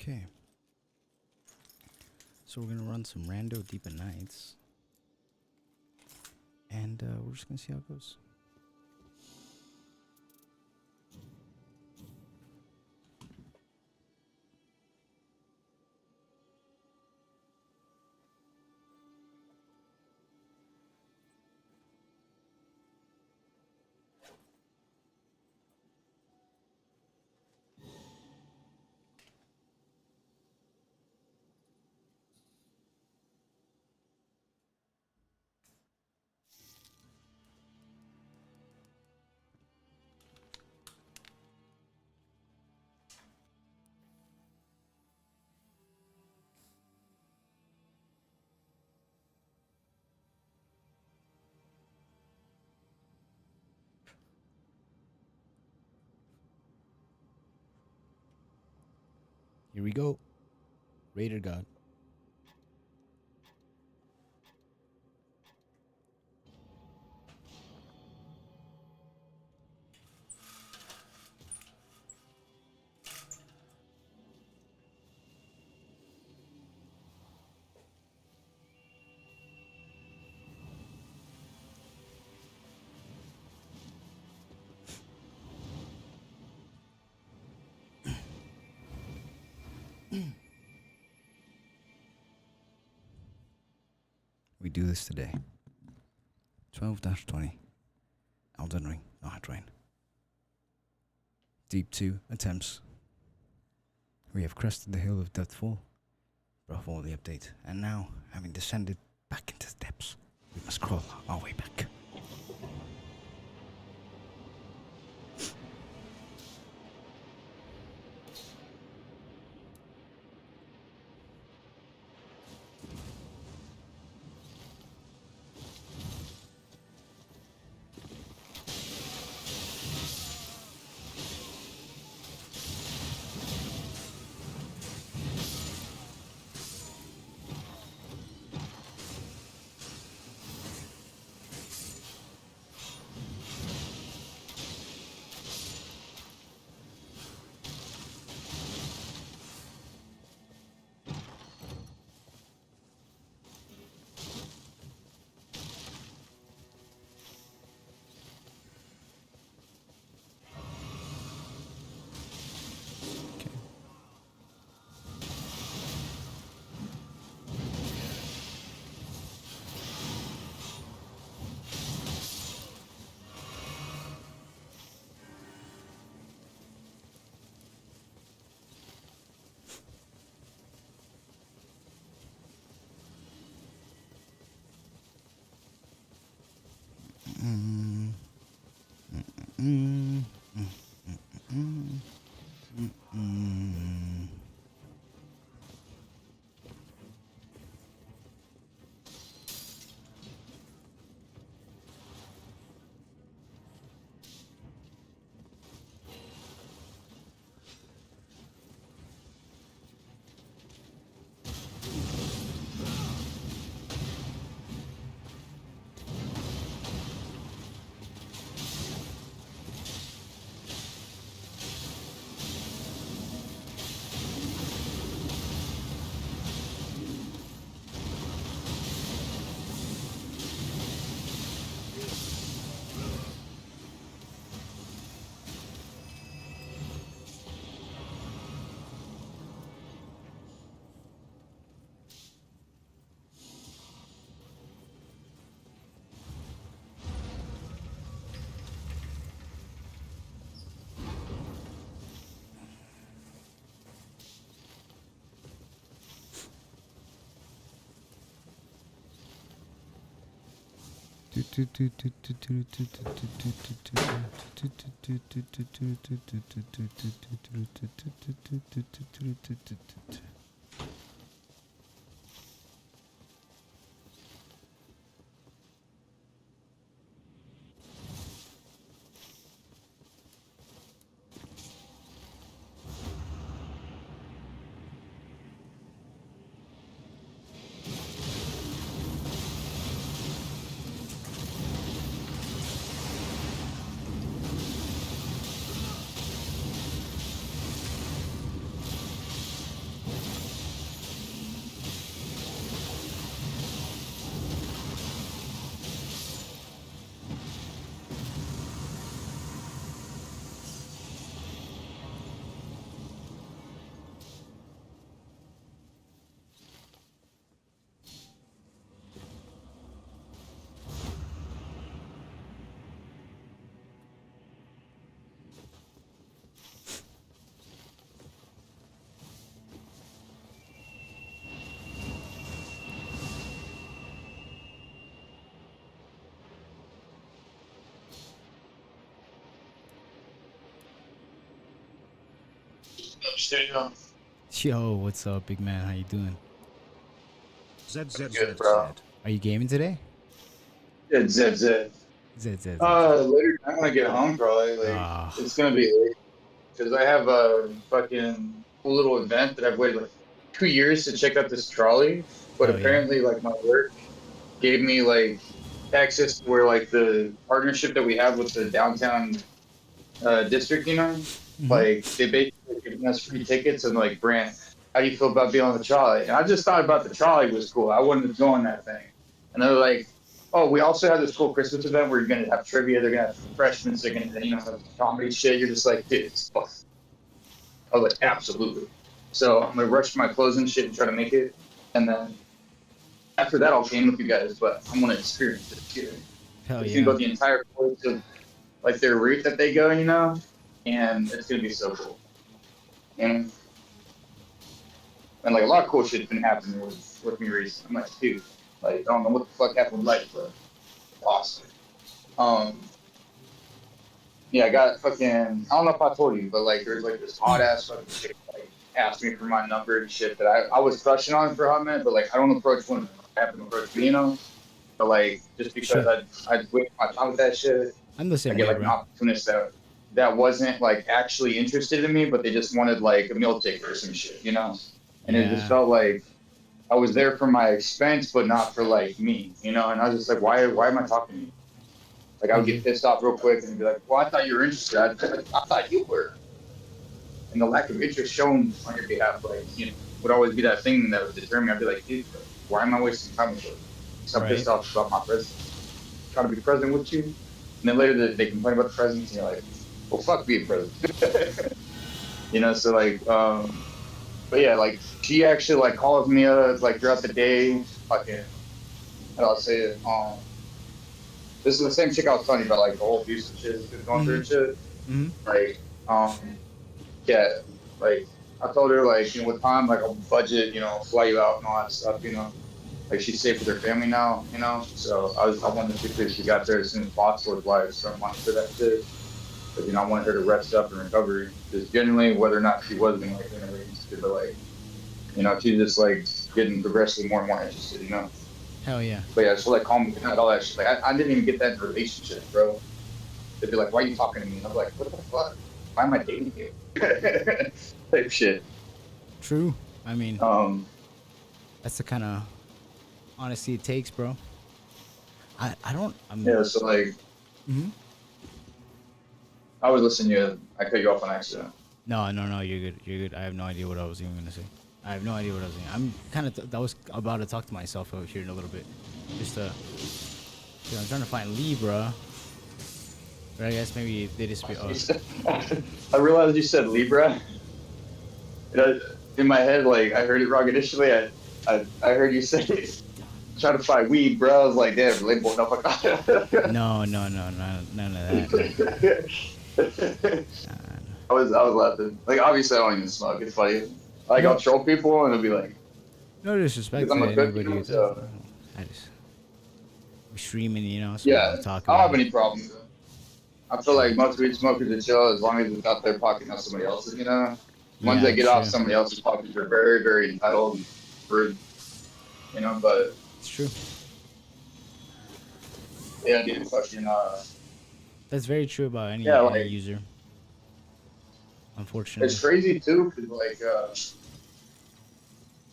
Okay. So we're gonna run some Rando Deep at Nights. And we're just gonna see how it goes. Here we go. Raider God. We do this today. 12-20. Elden Ring, not Rain. Deep 2 attempts. We have crested the hill of Deathfall, brought forward the update, and now, having descended back into the depths, we must crawl our way back. Studio. Yo, what's up, big man? How you doing? Good, bro. Are you gaming today? Good, zip, zip. Zed, zed, zed, zed. Later, I'm gonna get home probably. Like, Ah, it's gonna be late because I have a fucking cool little event that I've waited like 2 years to check out this trolley. But hell yeah. apparently, like my work gave me like access to where like the partnership that we have with the downtown district, Mm-hmm. like they basically giving us free tickets and like, Brant, how do you feel about being on the trolley? And I just thought about the trolley was cool. I wanted to go on that thing. And they're like, oh, we also have this cool Christmas event where you're gonna have trivia. They're gonna have freshmen. They're gonna, have comedy shit. You're just like, dude, it's fun. I was like, absolutely. So I'm gonna rush my clothes and shit and try to make it. And then after that, I'll game with you guys. But I'm gonna experience it too. Hell It's gonna yeah. go the entire course of like their route that they go, and it's gonna be so cool. And like a lot of cool shit's been happening with me recently. I'm like, dude, like I don't know what the fuck happened with life, but awesome. Um, yeah, I got fucking. I don't know if I told you, but like there's like this hot ass fucking chick like asked me for my number and shit that I was crushing on for a hot minute, but like I don't approach women. I happen to approach me, But like just because Sure. I waste my time with that shit, I'm the I same get way, like an bro. opportunist that wasn't like actually interested in me, but they just wanted like a meal ticket or some shit. And it just Yeah. felt like I was there for my expense, but not for like me. And I was just like, why am I talking to you? Like I would Mm-hmm. get pissed off real quick and be like, well, I thought you were interested. I thought you were. And the lack of interest shown on your behalf, like, would always be that thing that would deter me. I'd be like, dude, why am I wasting time with you? So I'm Right. pissed off about my presence. Trying to be present with you. And then later they complain about the presents and you're like, well, fuck being present. So like, but yeah, like she actually like calls me like throughout the day, fucking, how do I say it? This is the same chick I was telling you about, like the whole abusive shit she was going through Mm-hmm. and shit. Mm-hmm. Like, yeah, like I told her like, with time, like I'll budget, fly you out and all that stuff. Like she's safe with her family now. So I wanted to make sure she got there as soon as possible with why I started money for that shit. But I wanted her to rest up and recover. Just genuinely, whether or not she was being like interested, but like, she's just like getting progressively more and more interested. Hell yeah. But yeah, so like call me out all that shit. Like I didn't even get that in a relationship, bro. They'd be like, "Why are you talking to me?" And I'm like, "What the fuck? Why am I dating you?" Type shit. True. I mean, Um, that's the kind of honesty it takes, bro. I don't. yeah. So like, Mm-hmm. I was listening to you. I cut you off on accident. No, no, no. You're good. You're good. I have no idea what I was even gonna say. I have no idea what I was saying. I'm kind of. I was about to talk to myself out here in a little bit. Just I'm trying to find Libra, but I guess maybe they disappear. Oh, I realized you said Libra. In my head, like I heard it wrong initially. I heard you say try to find weed, bro. I was like, damn, label no fuck. no, no, no, no, none of that. No. Uh, I was laughing. Like obviously I don't even smoke. It's funny. Like no, I'll troll people and it'll be like, no because disrespect I'm to a cook, anybody who does. so I just I'm streaming, so yeah, I'll talk I don't about have it. any problems. I feel True, like most weed smokers are chill as long as it's not their pocket, not somebody else's. Ones yeah, that get off true. somebody else's pockets are very, very entitled and rude. But It's true. yeah, dude, fucking That's very true about yeah, any like user, unfortunately. it's crazy too, cause like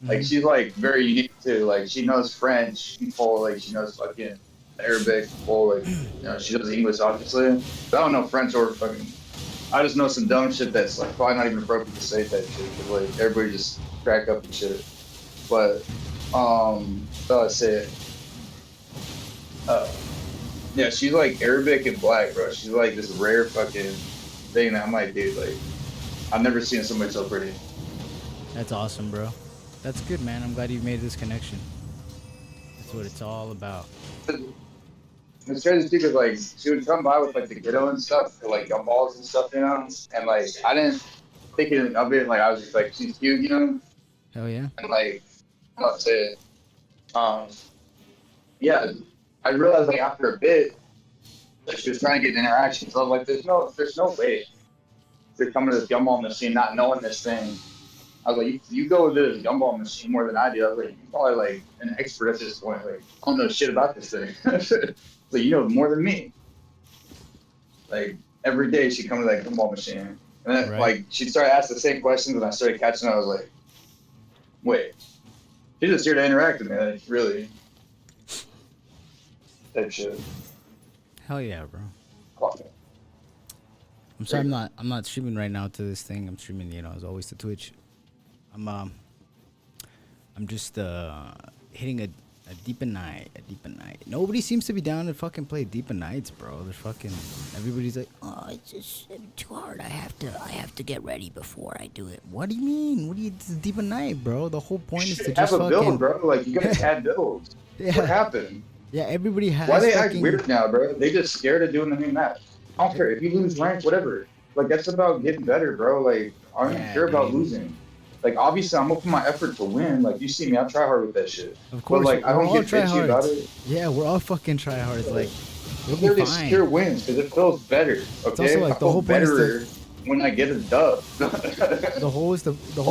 Mm-hmm. she's like very unique too. Like she knows French, full, like she knows fucking Arabic, full, like she knows English obviously. But I don't know French or fucking. I just know some dumb shit that's like probably not even appropriate to say type shit, cause like everybody just crack up and shit. But so I say it. Uh, yeah, she's like Arabic and black, bro. She's like this rare fucking thing that I'm like, dude, like I've never seen somebody so pretty. That's awesome, bro. That's good, man. I'm glad you made this connection. That's what it's all about. It's crazy too, cause like she would come by with like the kiddo and stuff, for, like gumballs and stuff. And like I didn't think it of it. Like I was just like, she's cute. Hell yeah. And like I'll say it. Um, yeah, I realized like after a bit that she was trying to get an interaction. So I was like, there's no way. You're coming to this gumball machine not knowing this thing. I was like, you go to this gumball machine more than I do. I was like, you're probably like an expert at this point. Like, I don't know shit about this thing. So you know more than me. Like every day she'd come to that gumball machine. And then Right. like she'd start asking the same questions and I started catching. I was like, wait, she's just here to interact with me. Like, really? Type shit. Hell yeah, bro. Fuck it. I'm sorry, I'm not streaming right now to this thing. I'm streaming, as always, to Twitch. I'm just hitting a deep night. Nobody seems to be down to fucking play deep nights, bro. They're fucking everybody's like, oh, it's just too hard. I have to get ready before I do it. What do you mean? It's deep night, bro. The whole point is to just have a fucking build, bro. Like you gotta add builds. Yeah. What happened? Yeah, everybody has. Why they fucking... act weird now, bro? They just scared of doing the new match. I don't care if you lose rank, whatever. Like that's about getting better, bro. Like I don't even care about losing. Like obviously, I'm gonna put my effort to win. Like you see me, I try hard with that shit. Of course, but like I don't get bitchy about it. Yeah, we're all fucking tryhards. Like they're just secure wins because it feels better. Okay, it's also like I feel better when I get a dub. the whole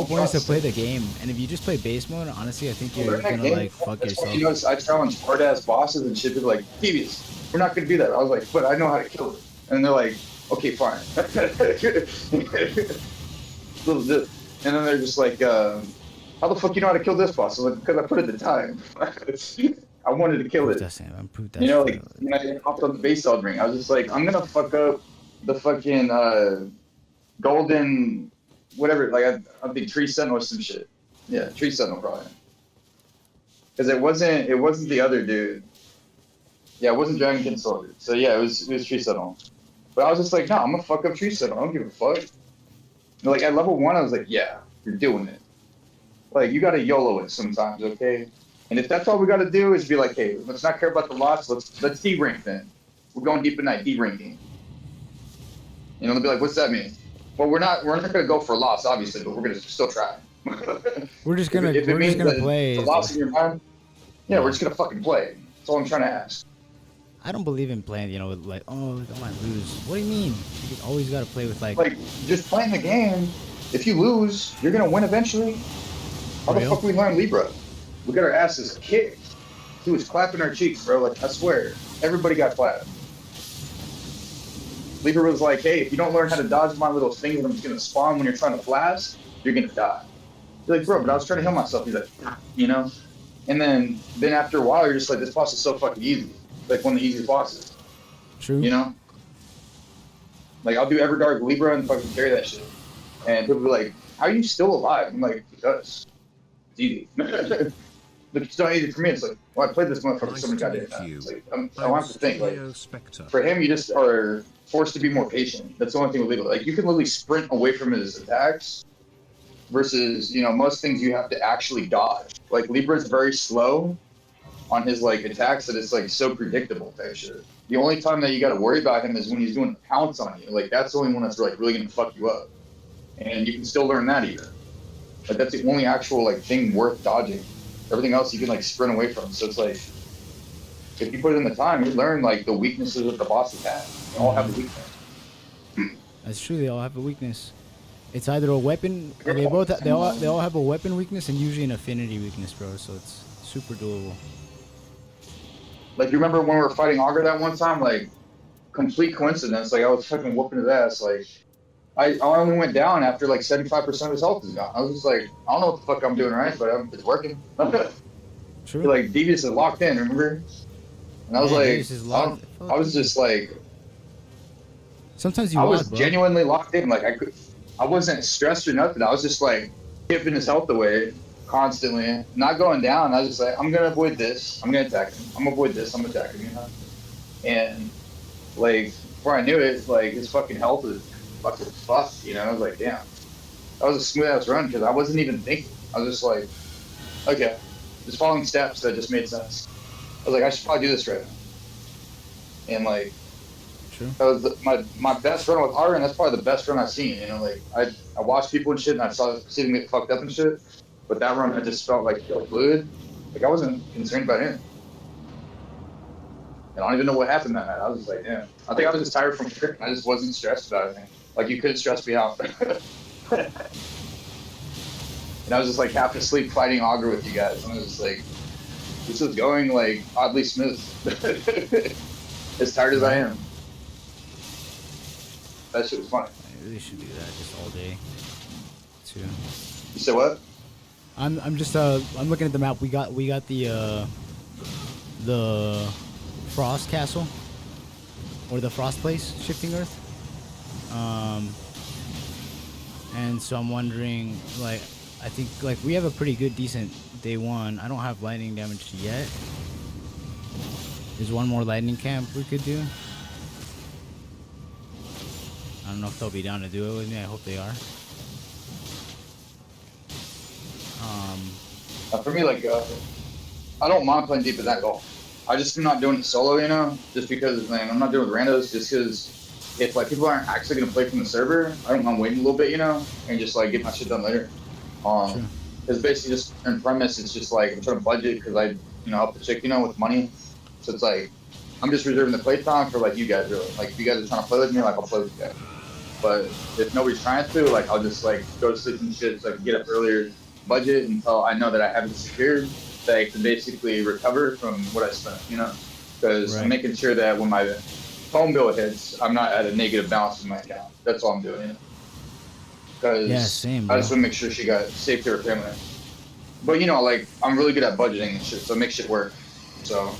point is to play the game, and if you just play base mode, honestly, I think you're gonna like fuck yourself. You know, I challenge hard ass bosses and shit. They're like, "Devious, we're not gonna do that." I was like, "But I know how to kill it," and they're like, "Okay, fine." And then they're just like, "How the fuck you know how to kill this boss?" I was like, "Because I put in the time. I wanted to kill it." You know, like when I hopped on the base ring, I was just like, "I'm gonna fuck up the fucking golden, whatever." Like I think Tree Sentinel or some shit. Yeah, Tree Sentinel probably. Because it wasn't the other dude. Yeah, it wasn't Dragonkin Soldier. So yeah, it was Tree Sentinel. But I was just like, no, I'm gonna fuck up Tree Sentinel. I don't give a fuck. And like at level 1, I was like, yeah, you're doing it. Like you gotta YOLO it sometimes, okay? And if that's all we gotta do is be like, hey, let's not care about the loss. Let's D-rank then. We're going deep at night, D-ranking. You know, they'll be like, what's that mean? Well, we're not gonna go for a loss, obviously, but we're gonna still try. We're just gonna play. The loss in your mind. Yeah, we're just gonna fucking play. That's all I'm trying to ask. I don't believe in playing, like, oh, I might lose. What do you mean? You always gotta play with like just playing the game. If you lose, you're gonna win eventually. How the fuck we learn Libra? We got our asses kicked. He was clapping our cheeks, bro. Like I swear, everybody got clapped. Libra was like, hey, if you don't learn how to dodge my little thing that I'm just gonna spawn when you're trying to blast, you're gonna die. You're like, bro, but I was trying to heal myself. He's like, you know? And then after a while, you're just like, this boss is so fucking easy. Like one of the easiest bosses. True. You know? Like I'll do Everdark Libra and fucking carry that shit. And people be like, how are you still alive? I'm like, because it's easy. But it's not easy for me. It's like, well, I played this motherfucker so many goddamn times. Like, I want to think, like, for him, you just are forced to be more patient. That's the only thing with Libra. Like, you can literally sprint away from his attacks versus, most things you have to actually dodge. Like, Libra is very slow on his, like, attacks that it's, like, so predictable type shit. The only time that you got to worry about him is when he's doing a pounce on you. Like, that's the only one that's, like, really going to fuck you up. And you can still learn that either. Like, that's the only actual, like, thing worth dodging. Everything else you can, like, sprint away from. So it's like, if you put in the time, you learn, like, the weaknesses that the bosses have. They all have a weakness. That's true. They all have a weakness. It's either a weapon. They all have a weapon weakness and usually an affinity weakness, bro. So it's super doable. Like, you remember when we were fighting Augur that one time? Like, complete coincidence. Like, I was fucking whooping his ass. Like, I only went down after, like, 75% of his health is gone. I was just like, I don't know what the fuck I'm doing right, but it's working. True. Like, Devious is locked in, remember? And I was I was just like... Sometimes you I was genuinely locked in. Like, I wasn't stressed or nothing. I was just, like, tipping his health away constantly. Not going down. I was just like, I'm going to avoid this. I'm going to attack him. I'm going to avoid this. I'm going to attack him, you know? And, like, before I knew it, like, his fucking health was fucking fucked, you know? I was like, damn. That was a smooth-ass run because I wasn't even thinking. I was just like, okay. Just following steps that just made sense. I was like, I should probably do this right now. And, like, true. That was my best run with Augur, and that's probably the best run I've seen. You know, like I watched people and shit, and I see them get fucked up and shit. But that run, I just felt like fluid. Like I wasn't concerned about anything. And I don't even know what happened that night. I was just like, damn. I think I was just tired from cricket. I just wasn't stressed about anything. Like you couldn't stress me out. And I was just like half asleep fighting Augur with you guys. And I was just like, this is going like oddly smooth. As tired as I Right. am. That shit was funny. I really should do that just all day, too. You said what? I'm just I'm looking at the map. We got the Frost Castle or the Frost Place, Shifting Earth. And so I'm wondering, like, I think like we have a pretty good decent day one. I don't have lightning damage yet. There's one more lightning camp we could do. I don't know if they'll be down to do it with me. I hope they are. For me, like, I don't mind playing deep as that goal. I just am not doing it solo, you know, just because, man, I'm not doing it with randos, just because if, like, people aren't actually going to play from the server, I don't mind waiting a little bit, you know, and just, like, get my shit done later. Sure. It's basically just, in premise, it's just, like, I'm trying to budget because I, you know, help the chick, you know, with money. So it's, like, I'm just reserving the play time for, like, you guys, really. Like, if you guys are trying to play with me, like, I'll play with you guys. But if nobody's trying to, like, I'll just, like, go to sleep and shit so I can get up earlier, budget until I know that I have it secured, that I can basically recover from what I spent, you know? Because Right. I'm making sure that when my phone bill hits, I'm not at a negative balance in my account. That's all I'm doing, you know? Because Yeah, same, I just bro. want to make sure she got safe to her family. But, you know, like, I'm really good at budgeting and shit, so it makes shit work. So,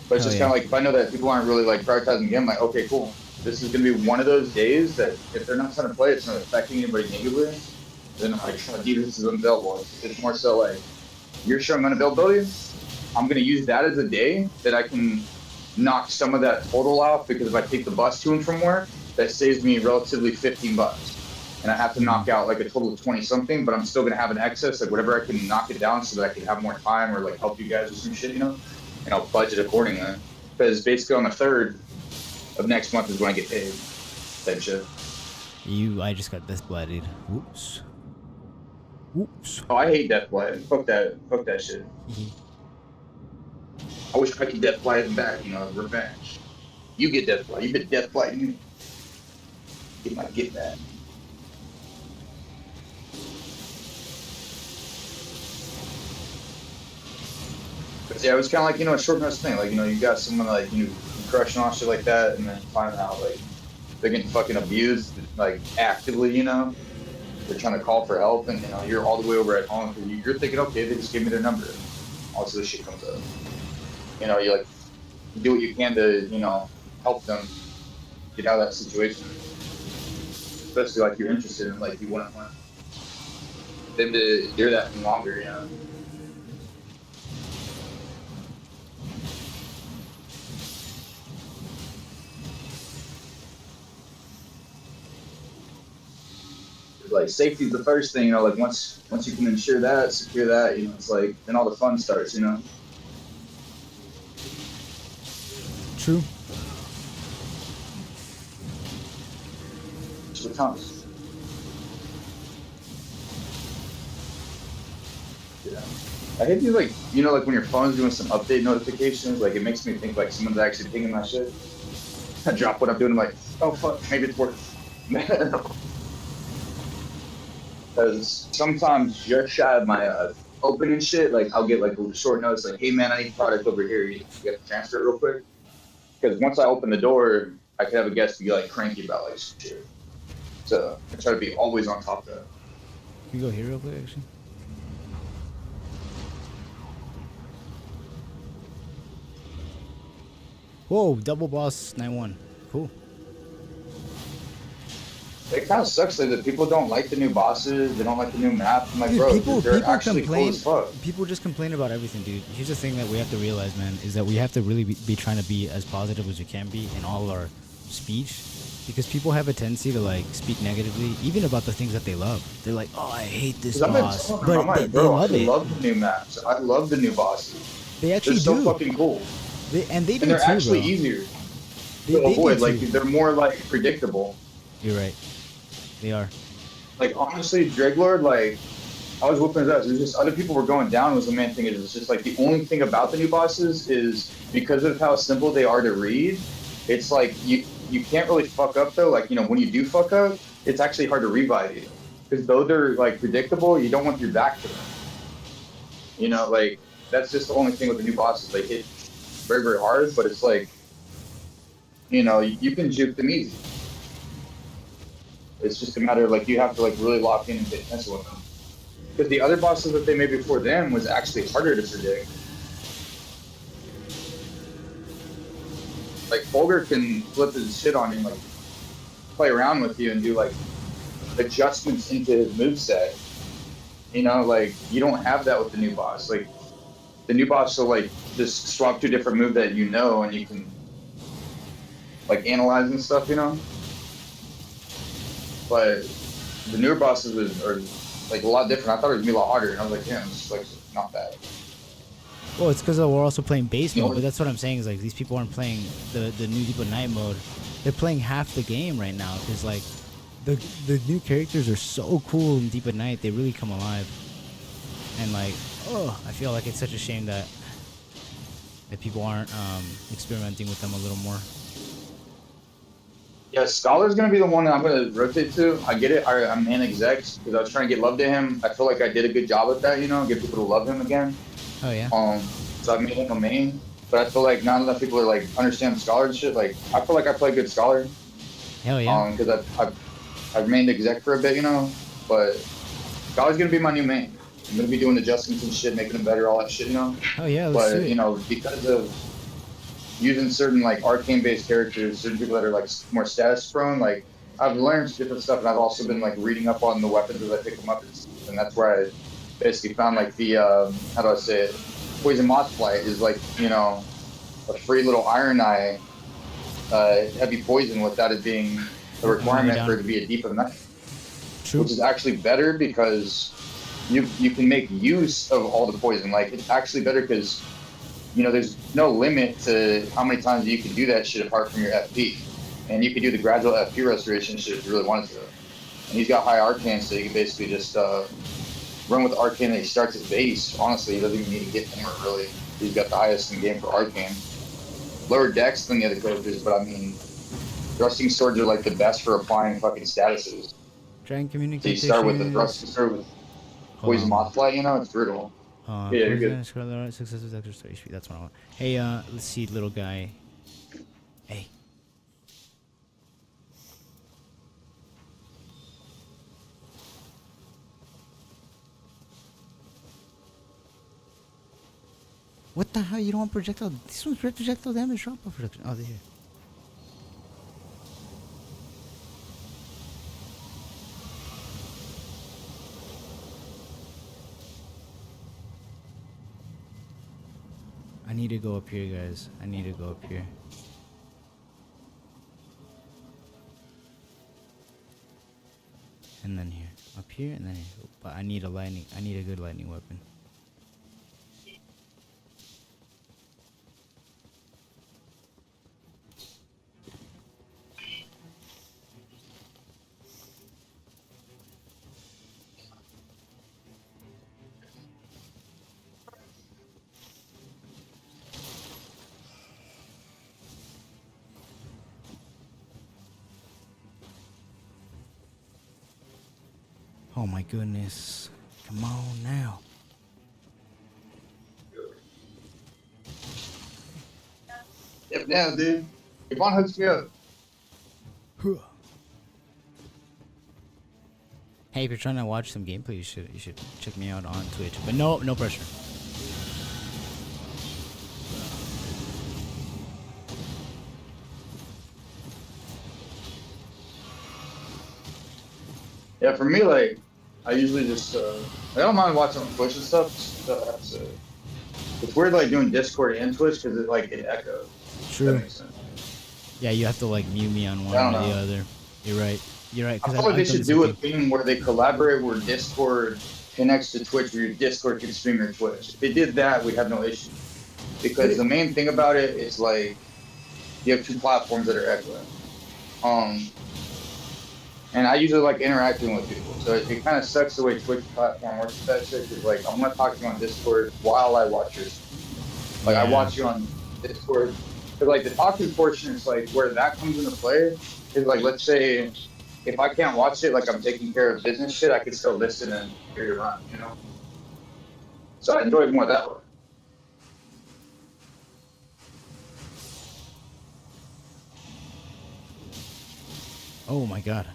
but it's Hell just yeah. kind of like, if I know that people aren't really, like, prioritizing the game, I'm like, okay, cool. This is going to be one of those days that if they're not trying to play, it's not affecting anybody negatively. Then like defense is unavailable. It's more so like you're showing unavailability. I'm gonna use that as a day that I can knock some of that total off because if I take the bus to and from work, that saves me relatively $15. And I have to knock out like a total of 20 something, but I'm still gonna have an excess, like whatever I can knock it down so that I can have more time or like help you guys with some shit, you know? And I'll budget accordingly. Because basically on the 3rd of next month is when I get paid. That shit. I just got death blooded. Whoops. Whoops. Oh, I hate Death Blight. Fuck that shit. I wish I could Death Blight him back, you know, revenge. You get Death Blight. You get Death Blight me. Get that. But yeah, it was kind of like, you know, a short notice thing. Like, you know, you got someone like, you crushing on shit like that, and then find out, like, they're getting fucking abused, like, actively, you know? They're trying to call for help, and, you know, you're all the way over at home. You're thinking, okay, they just gave me their number. Also, this shit comes up. You know, you, like, do what you can to, you know, help them get out of that situation. Especially, like, you're interested in, like, you want them to hear that longer, you know? Like safety's the first thing, you know, like once you can ensure that, secure that, you know, it's like then all the fun starts, you know. True. It's what counts. Yeah. I hate these like, you know, like when your phone's doing some update notifications, like it makes me think like someone's actually pinging my shit. I drop what I'm doing, I'm like, oh fuck, maybe it's working. Because sometimes just shy of my opening shit, like I'll get like a short notice, like, hey man, I need product over here. You got to transfer it real quick. Because once I open the door, I could have a guest be like cranky about like some shit. So I try to be always on top of that. Can you go here real quick, actually? Whoa, double boss 9-1. Cool. It kind of sucks that people don't like the new bosses. They don't like the new map. I'm like, Dude, bro, people they're actually complain. cool as fuck. People just complain about everything, dude. Here's the thing that we have to realize, man, is that we have to really be trying to be as positive as we can be in all our speech, because people have a tendency to like speak negatively, even about the things that they love. They're like, "Oh, I hate this boss," but they love I it. love the new maps. I love the new bosses. They actually They're so do. fucking cool. They do And they're too, actually bro. easier They to do avoid. Like too. they're more like predictable. You're right. They are. Like honestly, Dreglord, like I was whooping his ass. It was just other people were going down was the main thing. It was just like the only thing about the new bosses is because of how simple they are to read. It's like you can't really fuck up though. Like, when you do fuck up, it's actually hard to revive you. Because though they're like predictable, you don't want your back to them. Like that's just the only thing with the new bosses. They hit very, very hard, but it's like, you can juke them easy. It's just a matter of like you have to like really lock in and get attention with them. Because the other bosses that they made before them was actually harder to predict. Like Fulgur can flip his shit on you, and like play around with you and do like adjustments into his moveset. Like you don't have that with the new boss. Like the new boss will like just swap to a different move that and you can like analyze and stuff. But the newer bosses are like a lot different. I thought it was gonna be a lot harder, and I was like, damn, it's like not bad. Well, it's because we're also playing base mode, but that's what I'm saying is like these people aren't playing the new Deep of Night mode. They're playing half the game right now because like the new characters are so cool in Deep of Night. They really come alive, and like I feel like it's such a shame that people aren't experimenting with them a little more. Yeah, Scholar's gonna be the one that I'm gonna rotate to. I get it. I'm an exec because I was trying to get love to him. I feel like I did a good job with that. Get people to love him again. Oh yeah. So I made him a main, but I feel like not enough people are like understand Scholar and shit. Like I feel like I play good Scholar. Hell yeah. Because I've mained exec for a bit, but Scholar's gonna be my new main. I'm gonna be doing adjustments and shit, making him better, all that shit, Oh yeah. Let's do it. Because of using certain like arcane-based characters, certain people that are like more status prone, like I've learned different stuff, and I've also been like reading up on the weapons as I pick them up, and that's where I basically found like the how do I say it? Poison Moth Flight is like a free little Iron Eye heavy poison without it being a requirement for it to be a Deep of Night. True. Which is actually better because you can make use of all the poison. Like it's actually better because there's no limit to how many times you can do that shit apart from your FP, and you can do the gradual FP restoration shit if you really wanted to. And he's got high arcane, so you can basically just run with arcane and he starts at base. Honestly, he doesn't even need to get more really. He's got the highest in game for arcane. Lower dex than the other characters, but I mean, thrusting swords are like the best for applying fucking statuses. Dragon communication. So you start with the thrusting sword with Poison Moth Flight, it's brutal. Yeah, you're good. Successive extra HP. That's what I want. Hey, let's see, little guy. Hey. What the hell? You don't want projectile? This one's projectile damage drop off reduction. Oh, they're here. I need to go up here, guys. I need to go up here. And then here. Up here and then here. But I need a good lightning weapon. Oh my goodness. Come on now. Yep, now, dude. Yvonne hooks me up. Hey, if you're trying to watch some gameplay, you should check me out on Twitch. But no pressure. Yeah, for me, like, I usually just, I don't mind watching on Twitch and stuff. It's weird, like, doing Discord and Twitch because it echoes. True. That makes sense. Yeah, you have to, like, mute me on one or the other. You're right. I feel like they should do a thing where they collaborate where Discord connects to Twitch, where your Discord can stream your Twitch. If they did that, we'd have no issue. Because the main thing about it is, like, you have two platforms that are echoing. And I usually like interacting with people, so it kind of sucks the way Twitch platform works with that shit. Cause like I'm gonna talk to you on Discord while I watch yours. Like I watch you on Discord, But like the talking portion is like where that comes into play is like, let's say if I can't watch it, like I'm taking care of business shit, I can still listen and hear you run, you know? So I enjoy it more that way. Oh my god.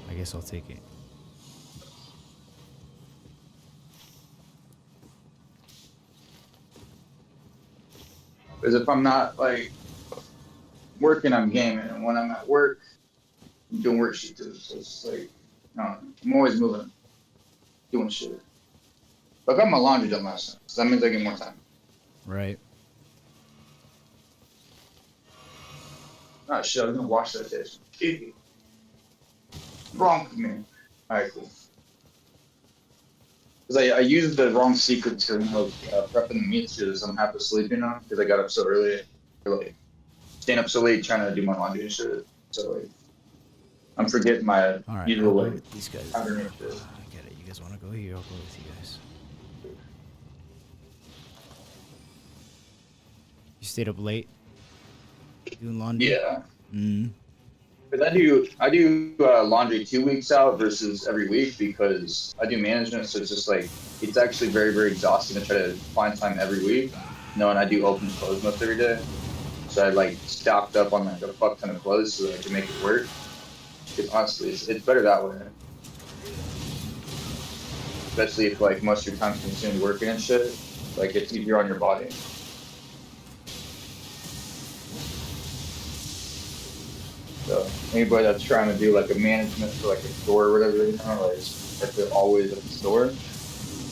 I guess I'll take it. Because if I'm not like working, I'm gaming, and when I'm at work, I'm doing work shit too. So it's just like, I'm always moving, doing shit. But I got my laundry done last night, so that means I get more time. Right. Ah, shit, I was gonna wash that dish. Wrong for me. All right, cool. Because I used the wrong sequence for prepping the meat because I'm half asleep, you know, because I got up so early, like staying up so late trying to do my laundry and shit. So like, I'm forgetting my All right. I'll usual go like with these guys. pattern and shit. I get it. You guys want to go here? I'll go with you guys. You stayed up late doing laundry? Yeah. Mm. Because I do laundry 2 weeks out versus every week because I do management, so it's just like it's actually very very exhausting to try to find time every week. Knowing I do open and close most every day, so I like stocked up on like a fuck ton of clothes so that I can make it work. Because honestly, it's better that way, especially if like most of your time's consumed working and shit. Like it's easier on your body. So anybody that's trying to do like a management for like a store or whatever, you know, like if they're always at the store.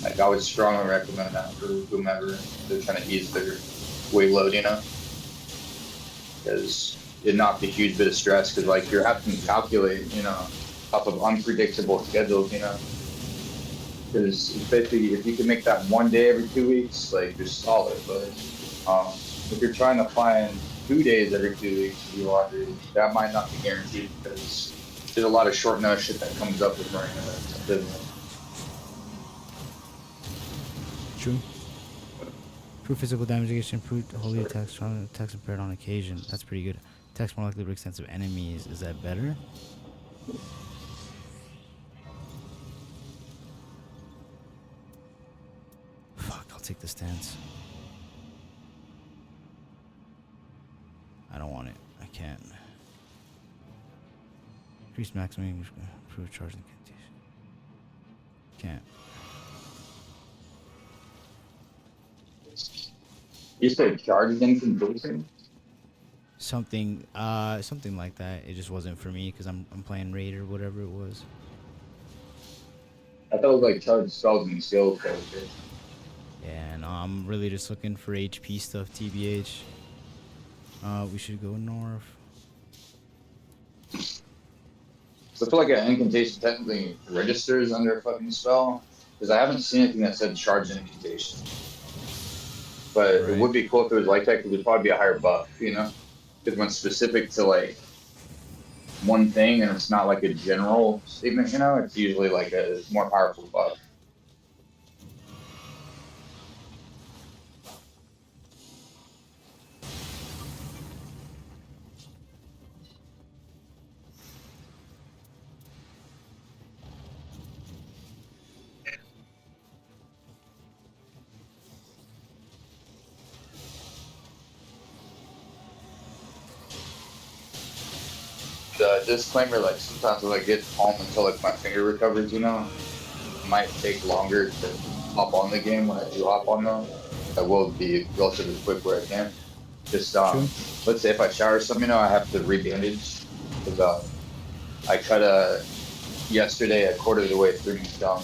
Like I would strongly recommend that for whomever they're trying to ease their weight load, you know, because it knocked a huge bit of stress because like you're having to calculate, you know, off of unpredictable schedules, you know, because basically if you can make that one day every 2 weeks, like you're solid. But if you're trying to find 2 days every 2 weeks to do laundry, that might not be guaranteed because there's a lot of short notice shit that comes up with running a business. True. Proof physical damage against improved holy attacks, strong attacks impaired on occasion. That's pretty good. Attacks more likely to extensive enemies. Is that better? Fuck, I'll take the stance. I don't want it. I can't. Increase maximum improve charge incantation. Can't. You said charges incantation? Something like that. It just wasn't for me because I'm playing raid or whatever it was. I thought it was like charge spells and skills. Yeah, no, I'm really just looking for HP stuff, TBH. We should go north. So I feel like an incantation technically registers under a fucking spell because I haven't seen anything that said charge incantation. But it Right. would be cool if it was like that because it'd probably be a higher buff, you know? Because when it's specific to like one thing and it's not like a general statement, you know, it's usually like a more powerful buff. The disclaimer, like sometimes when I get home until like my finger recovers, you know, it might take longer to hop on the game when I do hop on though. I will be relatively quick where I can. Just True. let's say if I shower or something, you know, I have to re-bandage because I cut yesterday a quarter of the way through my thumb.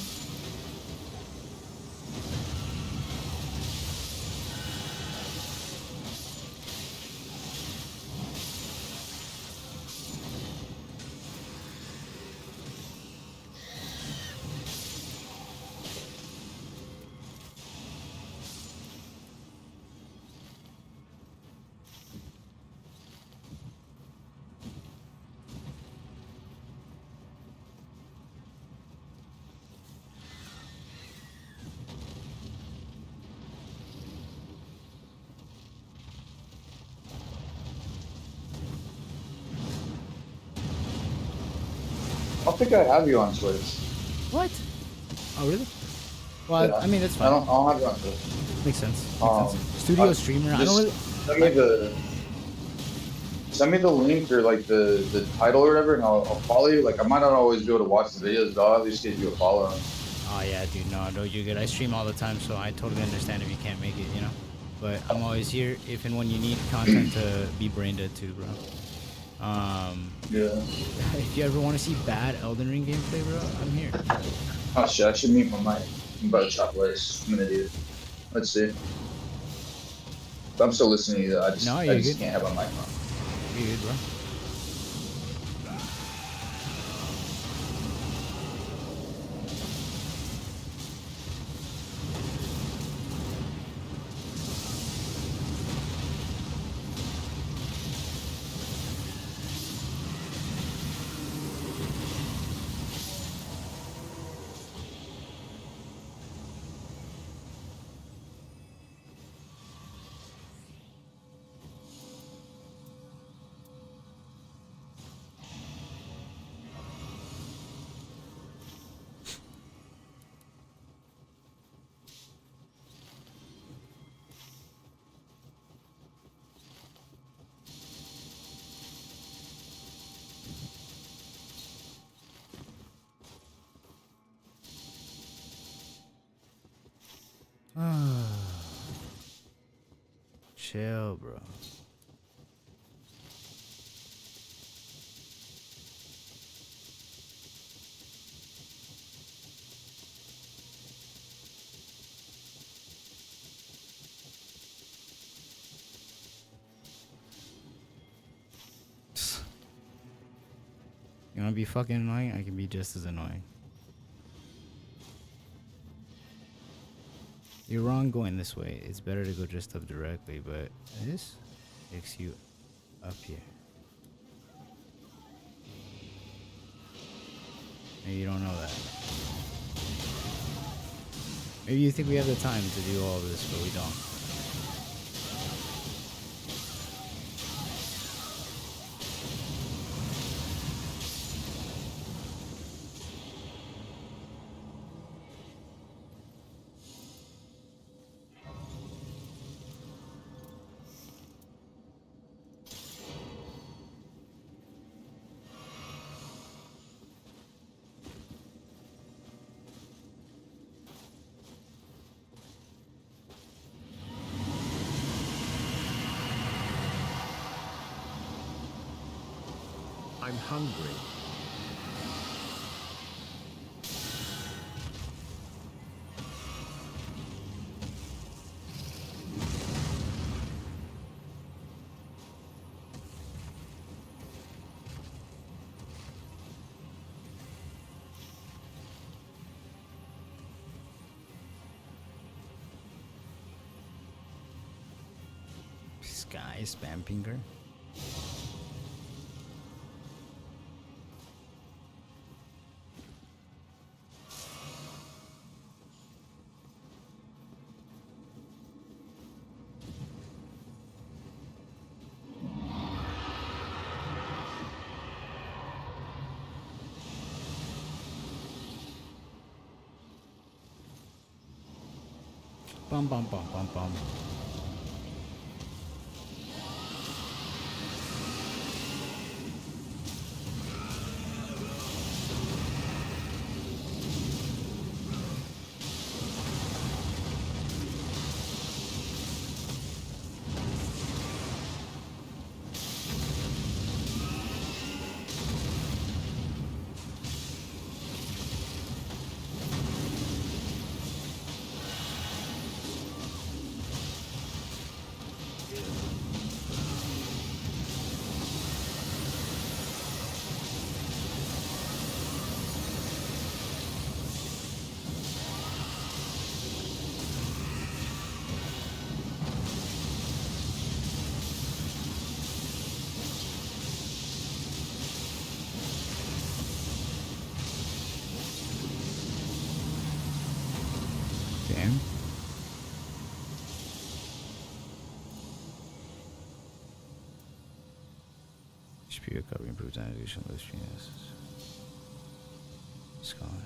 think I have you on Twitch. What? Oh, really? Well, Yeah, I mean, that's fine. I don't have you on Twitch. Makes sense. Makes sense. Um, Studio streamer. I don't just really. send me I, the send me the link or like the title or whatever, and I'll follow you. Like I might not always be able to watch the videos, but I'll at least give you a follow. oh yeah, dude. No, you're good. I stream all the time, so I totally understand if you can't make it. You know. But I'm always here if and when you need content to be brain dead too, bro. Yeah. If you ever want to see bad Elden Ring gameplay, bro, I'm here. Oh shit, I should mute my mic. I'm about to chop legs. I'm an idiot. Let's see. But I'm still listening to you. No, I you're good. just can't have my mic on. You're good, bro. Chill, bro. You wanna be fucking annoying? I can be just as annoying. You're wrong going this way. It's better to go just up directly, but this takes you up here. Maybe you don't know that. Maybe you think we have the time to do all this, but we don't. I'm hungry. Sky spam pinger. Bum bum bum bum bum. Damn. HP recovery improves animation of those streams. Let's call it.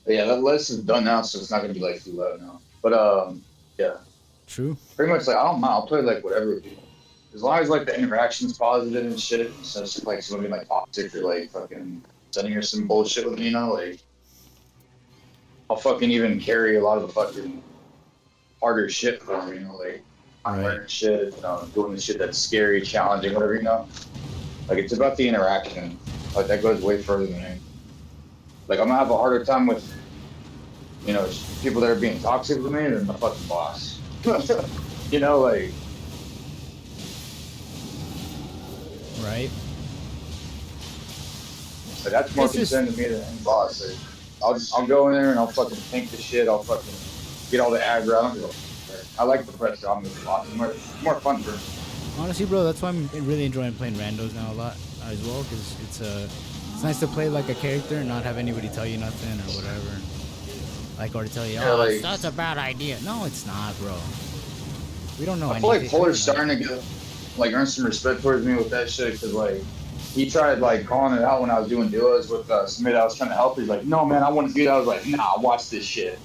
But yeah, that list is done now, so it's not gonna be like too loud now. But yeah, True. pretty much like I don't mind. I'll play like whatever with people, as long as like the interaction's positive and shit. So it's just like someone being like toxic or like fucking sending her some bullshit with me, you know, like I'll fucking even carry a lot of the fucking harder shit for me, you know, like I'm Right. learning shit, doing the shit that's scary, challenging, whatever, you know. Like it's about the interaction. Like that goes way further than anything. Like I'm gonna have a harder time with, you know, people that are being toxic with me than the fucking boss. You know, Right. like that's more It's just concern to me than any boss. Like, I'll go in there and I'll fucking tank the shit. I'll fucking get all the aggro. I don't give a fuck. I like the pressure on this boss. It's more fun for me. honestly, bro. That's why I'm really enjoying playing randos now a lot as well, because it's nice to play like a character and not have anybody tell you nothing or whatever. Like, or to tell you, Yeah, oh, like that's a bad idea. No, it's not, bro. We don't know I feel anything. like Polar's starting to get like earn some respect towards me with that shit because like he tried like calling it out when I was doing duos with somebody that I was trying to help. He's like, no man, I want to do that. I was like, nah, watch this shit.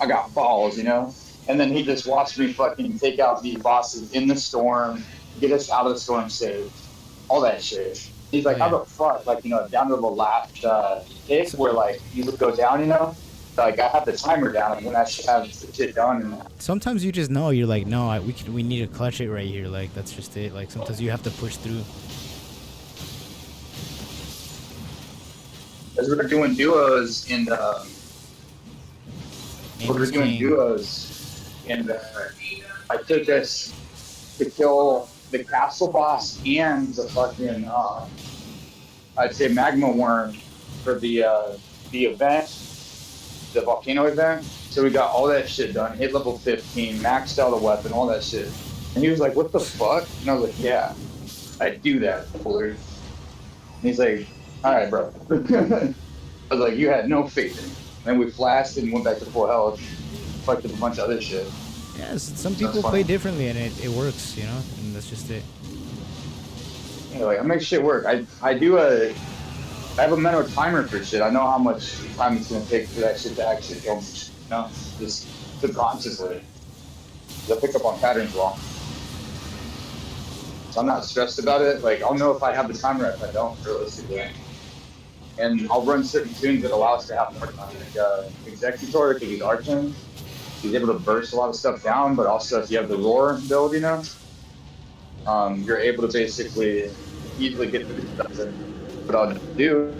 I got balls, you know. And then he just watched me fucking take out these bosses in the storm, get us out of the storm safe, all that shit. He's Oh like, how yeah. the fuck, like you know, down to the last hit So, where like you would go down, you know. Like I have the timer down when I should have the shit done. And sometimes you just know. You're like, no, we need to clutch it right here. Like that's just it. Like sometimes you have to push through. as we're doing duos and Name we're is doing king. duos, and I took us to kill the castle boss and the fucking I'd say magma worm for the event, the volcano event. So we got all that shit done. Hit level 15, maxed out the weapon, all that shit. And he was like, "What the fuck?" And I was like, "Yeah, I do that, Bullard." And he's like, "All right, bro." I was like, "You had no faith in me." And then we flashed and went back to full health. Fucked up a bunch of other shit. Yes, some So it's people play funny. differently and it works, you know, and that's just it. You know, like I make shit work. I have a mental timer for shit. I know how much time it's gonna take for that shit to actually kill me. You know, just subconsciously. I pick up on patterns well. So I'm not stressed about it. Like I'll know if I have the timer if I don't, realistically. And I'll run certain tunes that allow us to have more time. Like Executor, because he's arching. He's able to burst a lot of stuff down, but also if you have the roar build, you know, you're able to basically easily get through stuff. And what I'll do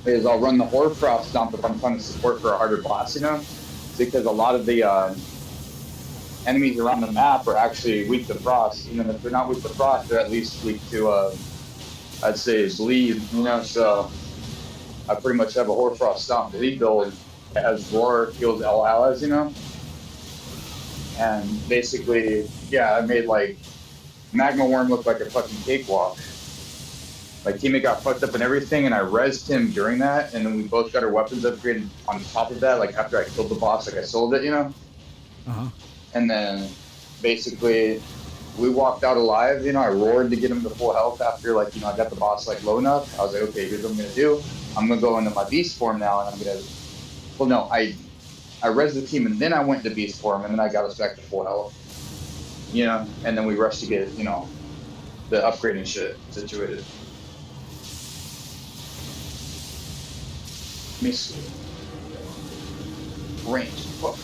is I'll run the Horfrost stomp if I'm trying to support for a harder boss, you know, because a lot of the enemies around the map are actually weak to frost. Even if they're not weak to frost, they're at least weak to, I'd say, bleed, you know. So I pretty much have a Horfrost stomp bleed build that has roar, kills all allies, you know. And basically, yeah, I made like Magma Worm look like a fucking cakewalk. My teammate got fucked up and everything, and I rezzed him during that, and then we both got our weapons upgraded on top of that. Like after I killed the boss, like I sold it, you know. Uh huh. And then basically we walked out alive. You know, I roared to get him to full health after like you know I got the boss like low enough. I was like, okay, here's what I'm gonna do. I'm gonna go into my beast form now, and I'm gonna. Well, no, I rezzed the team, and then I went to beast form, and then I got us back to full health. You know, and then we rushed to get you know the upgrading shit situated. Miss range. Fuck.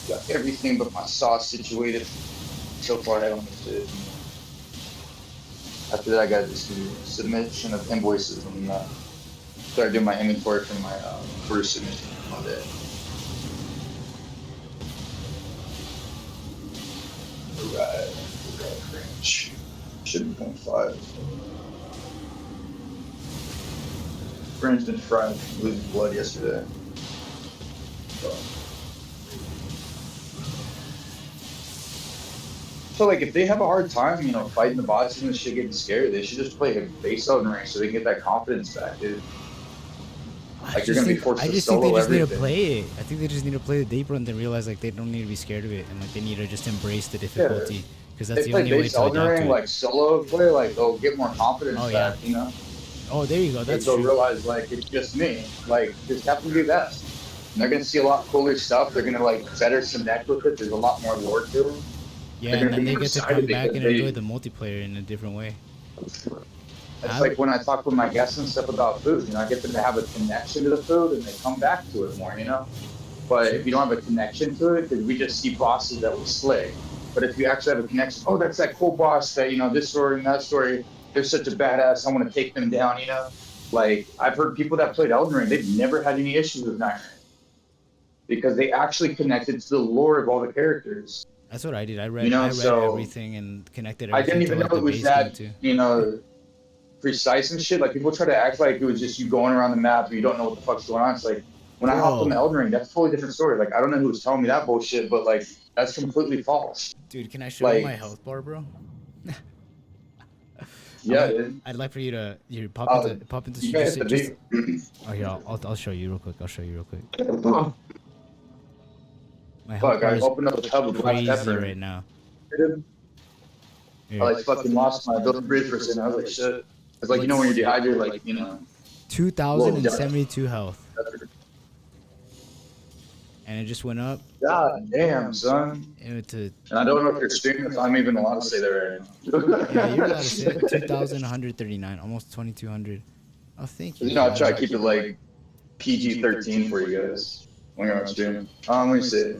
Got everything but my sauce situated. So far ahead on this shit. After that, I got this submission of invoices and started doing my inventory for my first submission on that. Right, range. Should be 0.5. Brain's been fried from losing blood yesterday. So. So like if they have a hard time, fighting the bosses and the shit getting scared, they should just play a base Elden Ring so they can get that confidence back, dude. Like you're gonna be forced I to just think they solo just need to everything. play it. I think they just need to play the deep run and realize like they don't need to be scared of it and like they need to just embrace the Yeah. difficulty because that's They the play only way base to Elden adapt to Ring it. like solo play, like they'll get more Oh confidence yeah. back. Oh, there you go. Because That's they'll true. realize like it's just me. Like just have to do best. And they're gonna see a lot cooler stuff. They're gonna like better connect with it. There's a lot more lore to it. Yeah, They're and gonna then be they more get to excited come back because and enjoy they. the multiplayer in a different way. It's I like when I talk with my guests and stuff about food. I get them to have a connection to the food and they come back to it more. But true. if you don't have a connection to it, because we just see bosses that we slay. But if you actually have a connection, oh, that's that cool boss that this story and that story. They're such a badass. I want to take them down. Like I've heard people that played Elden Ring, they've never had any issues with Nightmare because they actually connected to the lore of all the characters. That's what I did. I read So everything and connected I didn't everything to even know like the it was base game that too. precise and shit. Like people try to act like it was just you going around the map, and you don't know what the fuck's going on. It's like when I hopped on Bro, the Elden Ring, that's a totally different story. Like I don't know who was telling me that bullshit, but like that's completely false. dude, can I show you my Like health bar, bro? I'm yeah, gonna. dude. I'd like for you to Uh, pop into you guys have to just. be. Oh here, I'll show you real quick. I'll show you real quick. My health Fuck, bar I is opened up a tub of black crazy pepper. right now. I Here, like fucking lost my ability to breathe for a second. I was like, shit. It's like when you're dehydrated, like low depth 2,072 health, pepper. and it just went up. God damn, son. It went to And I don't know if you're streaming, if I'm even allowed to say that right yeah, you're now. allowed to say it. 2,139, almost 2,200. Oh, thank you. I try to keep it like PG-13 for you guys when you're on stream. Let me see.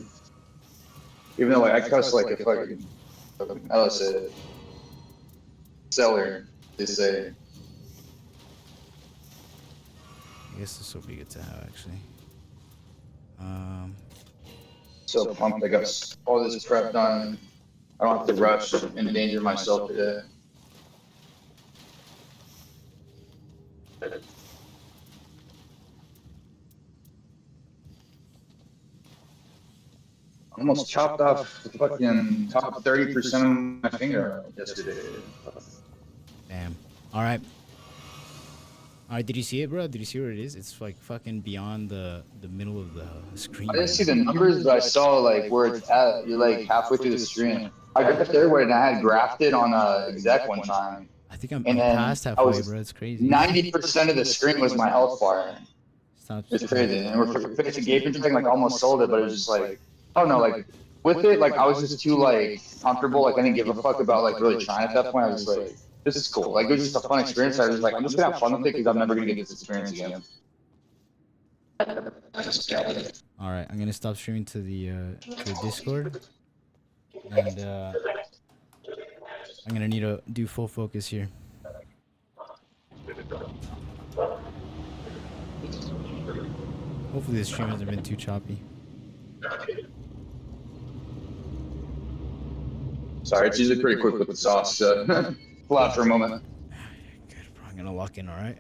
Even though like I cuss like a fucking, how do I say it? Seller, they say. I guess this will be good to have actually. So pumped. I got all this prep done. I don't have to rush and endanger myself today. I almost chopped off the fucking top 30% of my finger yesterday. Damn. All right. All right. Did you see it, bro? Did you see where it is? It's like fucking beyond the middle of the screen. I didn't see the numbers, but I saw like where it's at. You're like halfway through the screen. I got there where I had grafted on a exec one time, I think I'm and then past I halfway, was bro. It's crazy. 90% of the screen was my health bar. Stop. It's crazy. And we're fixing gaping thing, like almost sold it, but it was just like, I don't know, like with it, like I was just too like comfortable. Like I didn't give a fuck about like really trying at that point. I was just like, this is cool. Like it was just a fun experience. I was like, I'm just gonna have fun with it because I'm never gonna get this experience again. All right. I'm gonna stop streaming to the Discord, and I'm gonna need to do full focus here. Hopefully this stream hasn't been too choppy. Sorry, it's usually pretty quick with the sauce. Pull out for a moment. Good, bro. I'm gonna lock in. All right.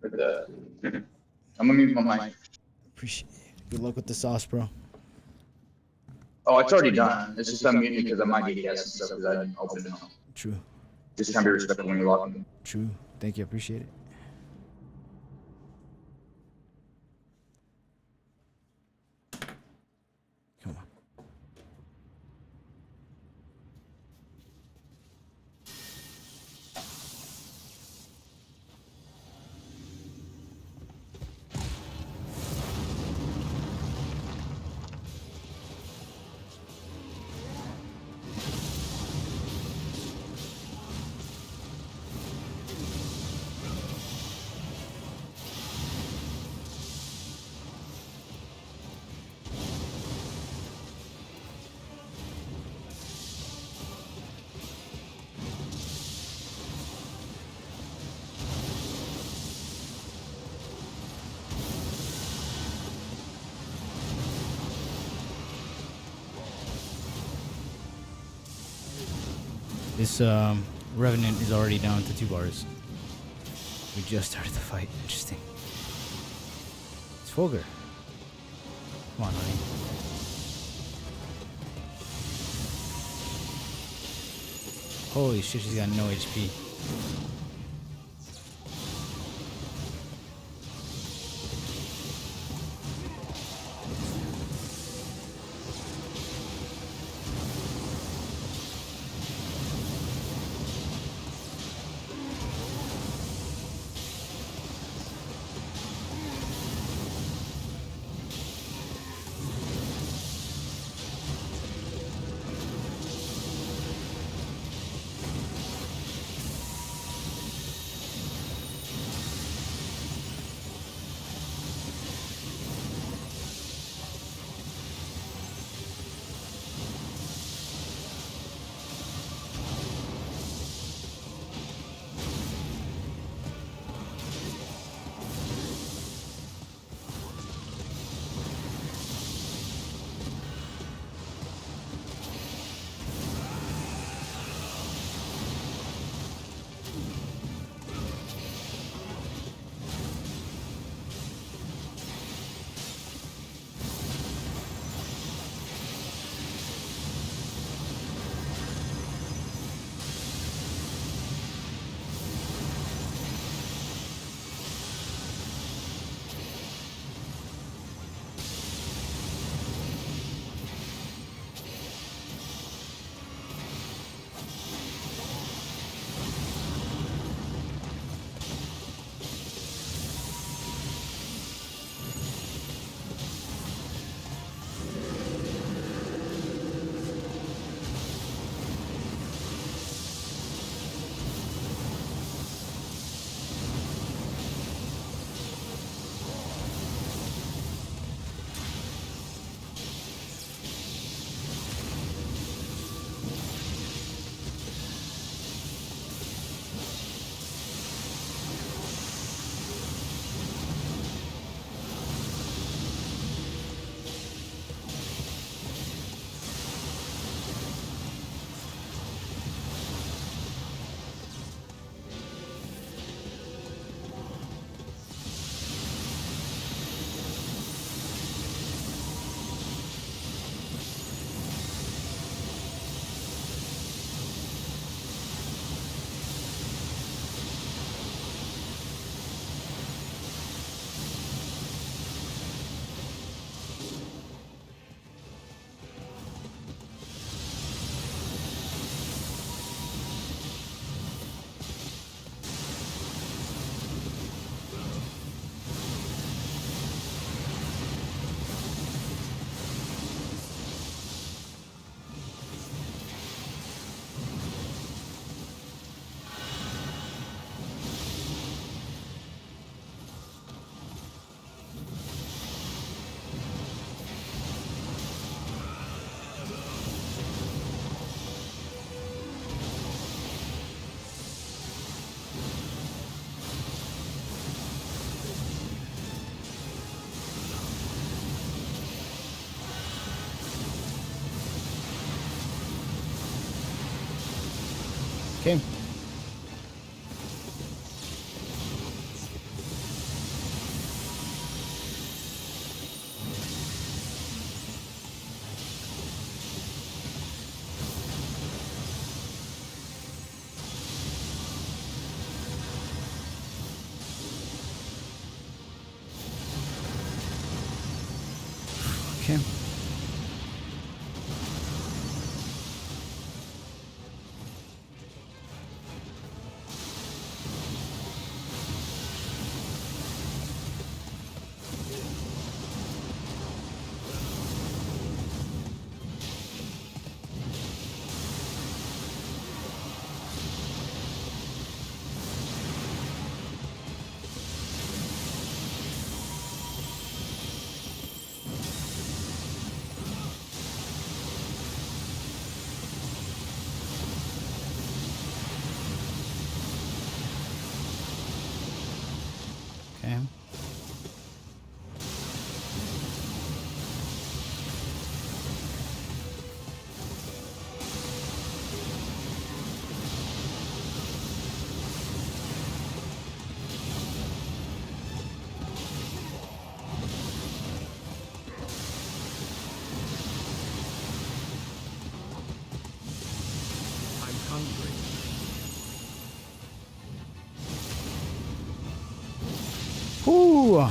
I'm gonna mute my mic. Appreciate it. Good luck with the sauce, bro. Oh, it's already done. It's just I'm muting because I might get guests and stuff because I didn't open it. True. Just kind of be respectful when you're locking. True. Thank you. I appreciate it. Come on. This Revenant is already down to 2 bars. We just started the fight. Interesting. It's Fulgur. Come on, honey. Holy shit, she's got no HP. Okay. Okay. Okay. I'm hungry. Woo!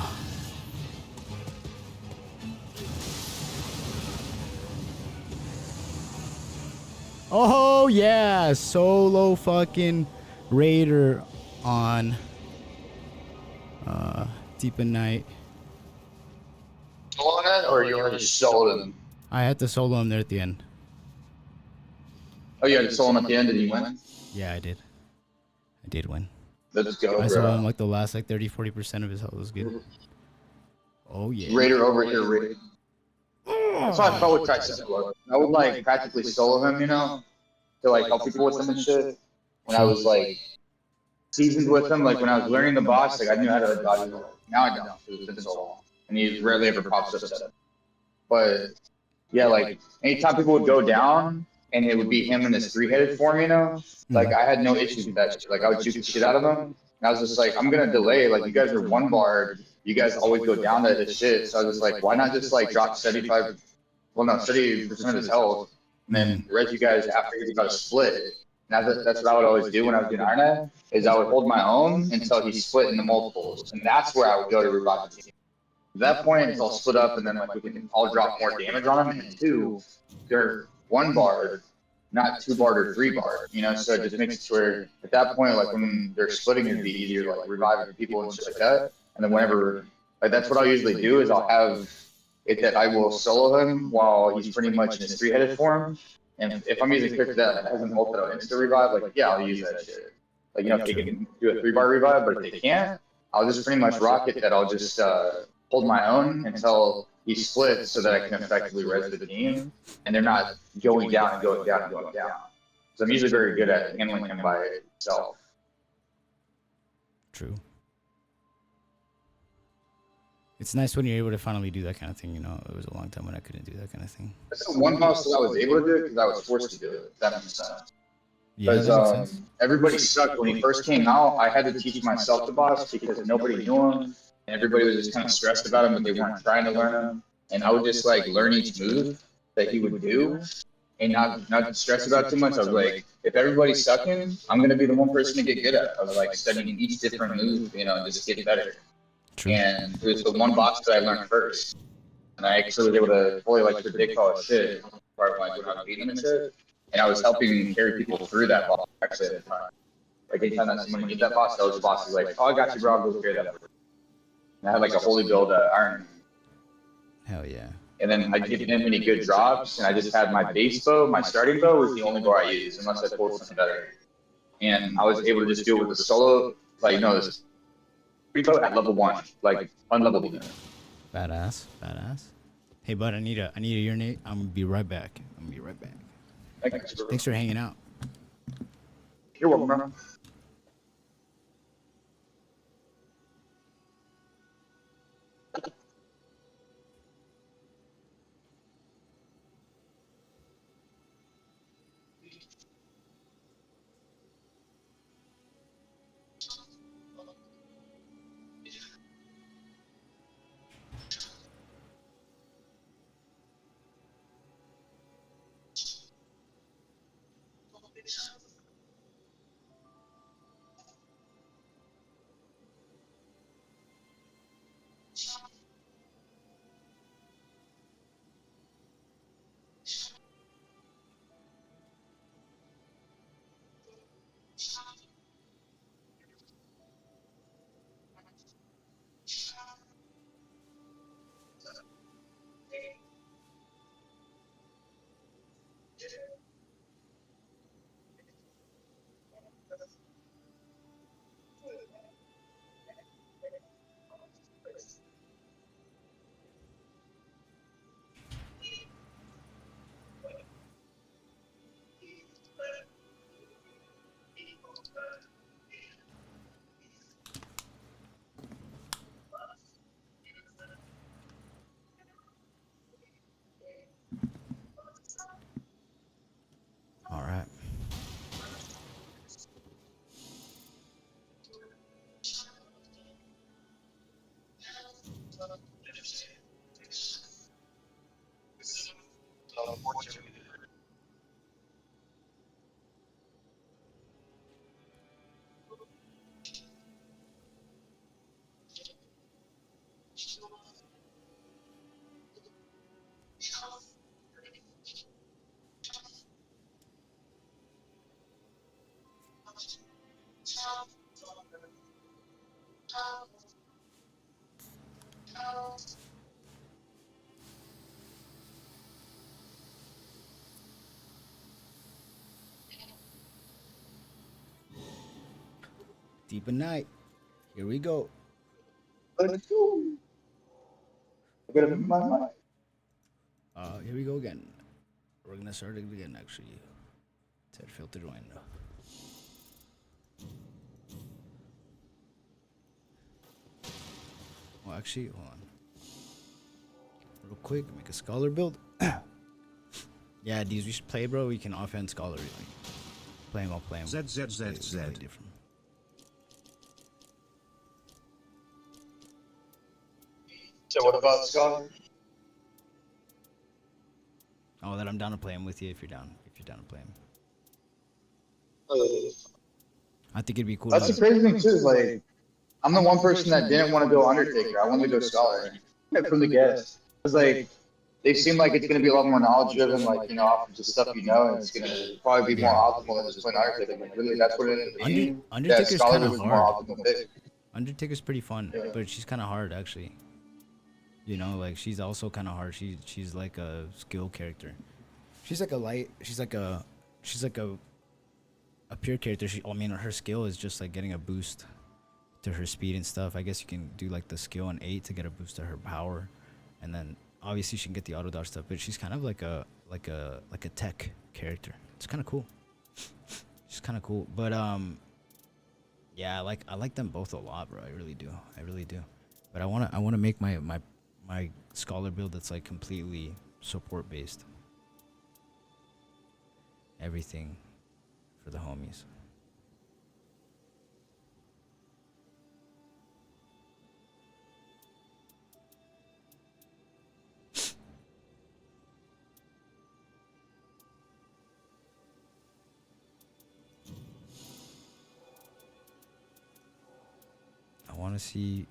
Oh yeah, solo fucking raider on Deep in Night. On it, or you already sold him? I had to solo him there at the end. Oh, you already sold him at the end. Did he win? Yeah, I did. I did win. Let's go, I bro. soloed him like the last like 30-40% of his health was good. Oh yeah. Raider over here, Raider. That's why I felt with Triceps. I would like practically solo him, you know, to like help people with some and shit. When I was like seasoned with him, like when I was learning the boss, like I knew how to dodge it. Now I don't, because it's been so long, and he rarely ever pops up. But yeah, like anytime people would go down and it would be him in this three-headed form, you know, like I had no issues with that shit. Like I would juke the shit out of him. And I was just like, I'm gonna delay. Like you guys are one barred. You guys always go down to his shit. So I was just like, why not just like drop 75? Well, no, 30% of his health, and then res you guys after he's about to split. Now that's what I would always do when I was doing Iron Man, is I would hold my own until he split into multiples, and that's where I would go to revive the team. At that point, it's all split up, and then like we can all drop more damage on him. And two, they're one barred, not two barred or three barred. You know, so it just makes it where at that point, like when they're splitting, it'd be easier to like revive people and shit like that. And then whenever, like that's what I'll usually do is I'll have it that I will solo him while he's pretty much in his three-headed form. And if I'm using a character that hasn't ult that I'll insta revive, like yeah, I'll use that shit. Like you know, if they can do a 3-bar revive, but if they can't, I'll just pretty much rock it that I'll just hold my own until he splits so that I can effectively res the team, and they're not going down and going down and going down. So I'm usually very good at handling him by itself. True. It's nice when you're able to finally do that kind of thing, you know. It was a long time when I couldn't do that kind of thing. That's the one boss that I was able to do because I was forced to do it. If that makes sense. Yeah, that makes sense. Everybody sucked when he first came out. I had to teach myself the boss because nobody knew him, and everybody was just kind of stressed about him, but they weren't trying to learn him. And I would just like learn each move that he would do, and not stress about it too much. I was like, if everybody's sucking, I'm gonna be the one person to get good at it. I was like studying each different move, you know, and just get better. True. And it was the one box that I learned first, and I actually was able to fully like predict all the shit, part like when I was beating him and shit. And I was helping carry people through that boss actually at the time. Like anytime that someone did that boss, that was the boss was like, "Oh, I got you, bro. I'll go carry that." And I had like a holy build Iron. Hell yeah. And then I didn't have any good drops, and I just had my base bow. My starting bow was the only bow I used, unless I pulled something better. And I was able to just do it with the solo, like you know, this free bow at level 1, like unlevel beginner. Badass, badass. Hey, bud, I need to urinate. I'm gonna be right back. Thanks for hanging out. You're welcome, bro. Deep in night. Here we go. Let's go. I gotta move my mic. Here we go again. We're gonna start it again actually. Ted filter join. Well, actually, hold on. Real quick, make a scholar build. Yeah, these we should play, bro. We can offhand scholar. Like, play him, I'll play him. ZZZZ. Really different. So what about Scott? Oh, that I'm down to play him with you if you're down. If you're down to play him. I think it'd be cool. That's the crazy thing too. Is like, I'm the one person that didn't want to go Undertaker. I wanted to go Scholar from the guest. Because like, they seem like it's going to be a lot more knowledge driven. Like, you know, off of just stuff you know, and it's going to probably be more optimal than just playing Undertaker. Like, really, that's what it ended up being. Undertaker's Scholar kind of was more hard. optimal pick. Undertaker's pretty fun, but she's kind of hard actually. You know, like she's also kind of hard. She's like a skill character. She's like a light. She's like a pure character. I mean, her skill is just like getting a boost to her speed and stuff. I guess you can do like the skill on 8 to get a boost to her power, and then obviously she can get the auto dodge stuff. But she's kind of like a tech character. It's kind of cool. She's kind of cool. But yeah, I like them both a lot, bro. I really do. But I wanna make my scholar build that's like completely support based. Everything for the homies. I want to see.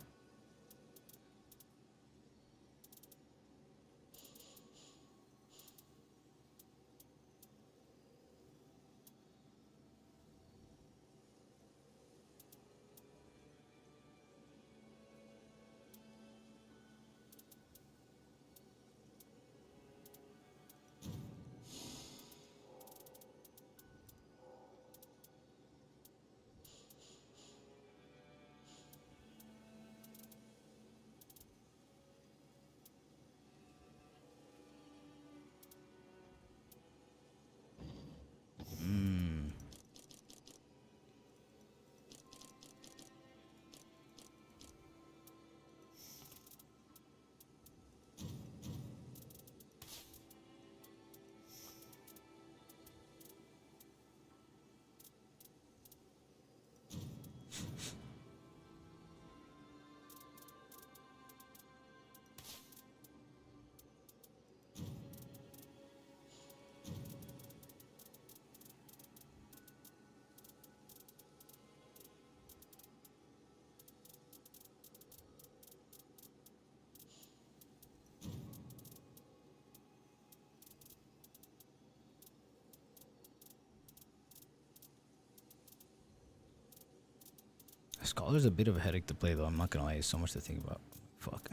Scholar's a bit of a headache to play though. I'm not gonna lie, so much to think about. Fuck.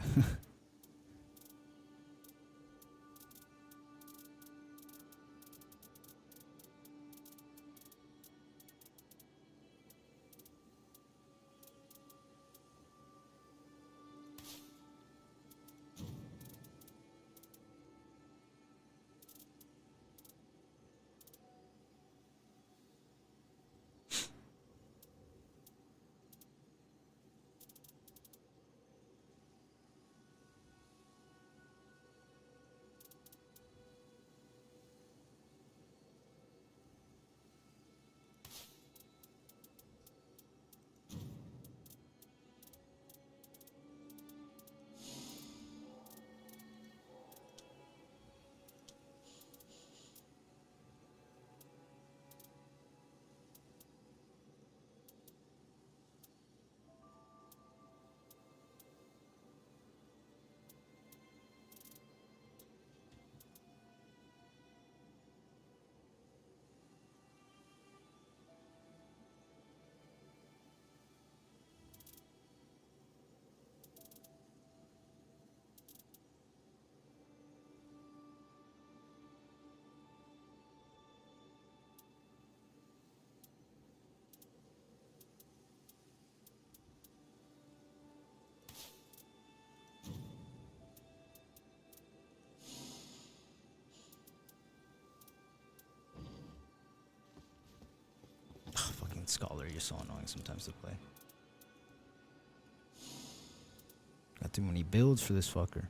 fucking Scholar, you're so annoying sometimes to play. Got too many builds for this fucker.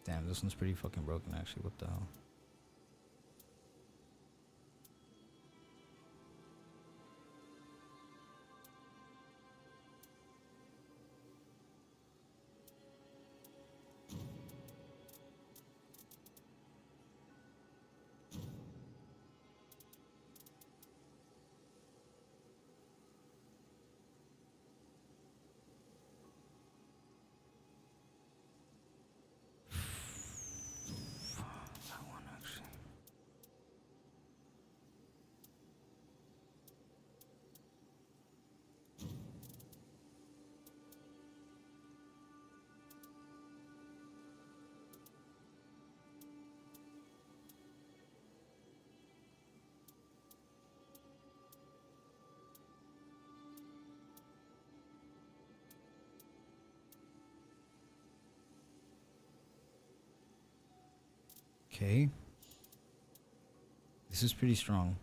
Damn, this one's pretty fucking broken actually. What the hell? That one actually. Okay. This is pretty strong.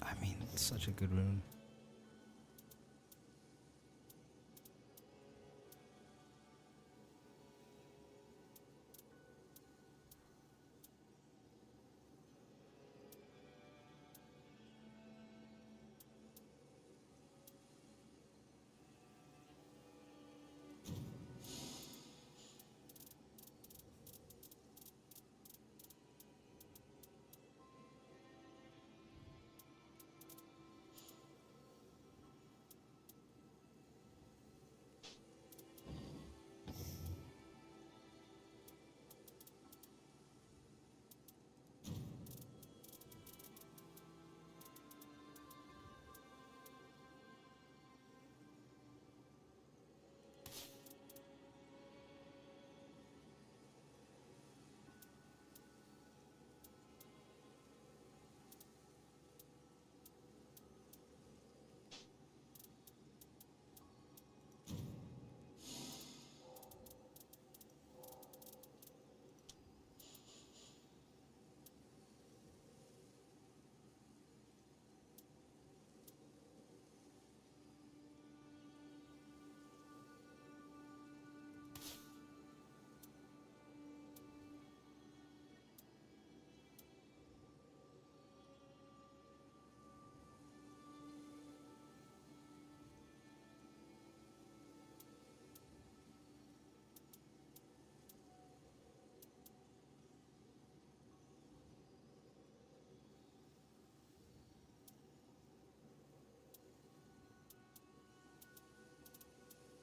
I mean, it's such a good rune.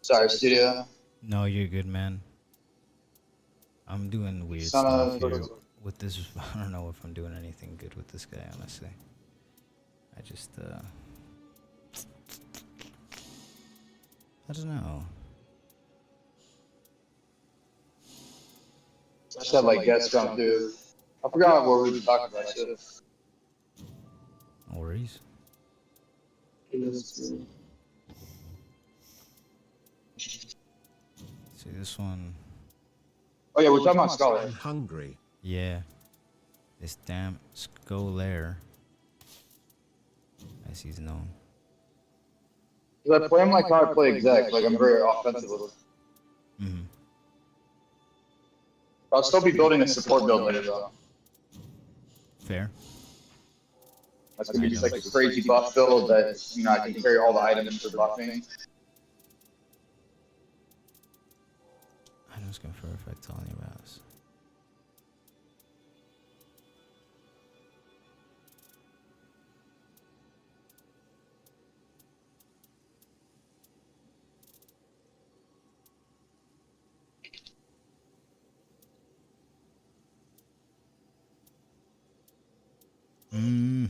Sorry, studio. No, you're good, man. I'm doing weird Son stuff of here with this. I don't know if I'm doing anything good with this guy, honestly. I just, I don't know. I said like guest come through. I forgot what we were talking about. Should've. No worries. See this one. Oh yeah, we're talking about Scholar. I'm hungry. Yeah. This damn Skolair, as he's known. Cause I play him like how I play exec. Like I'm very offensive. Mm-hmm. I'll still be building a support build later though. Fair. That's gonna be just like a crazy buff build that I can carry all the items for buffing. I know it's going for effect on your mouse. Mm.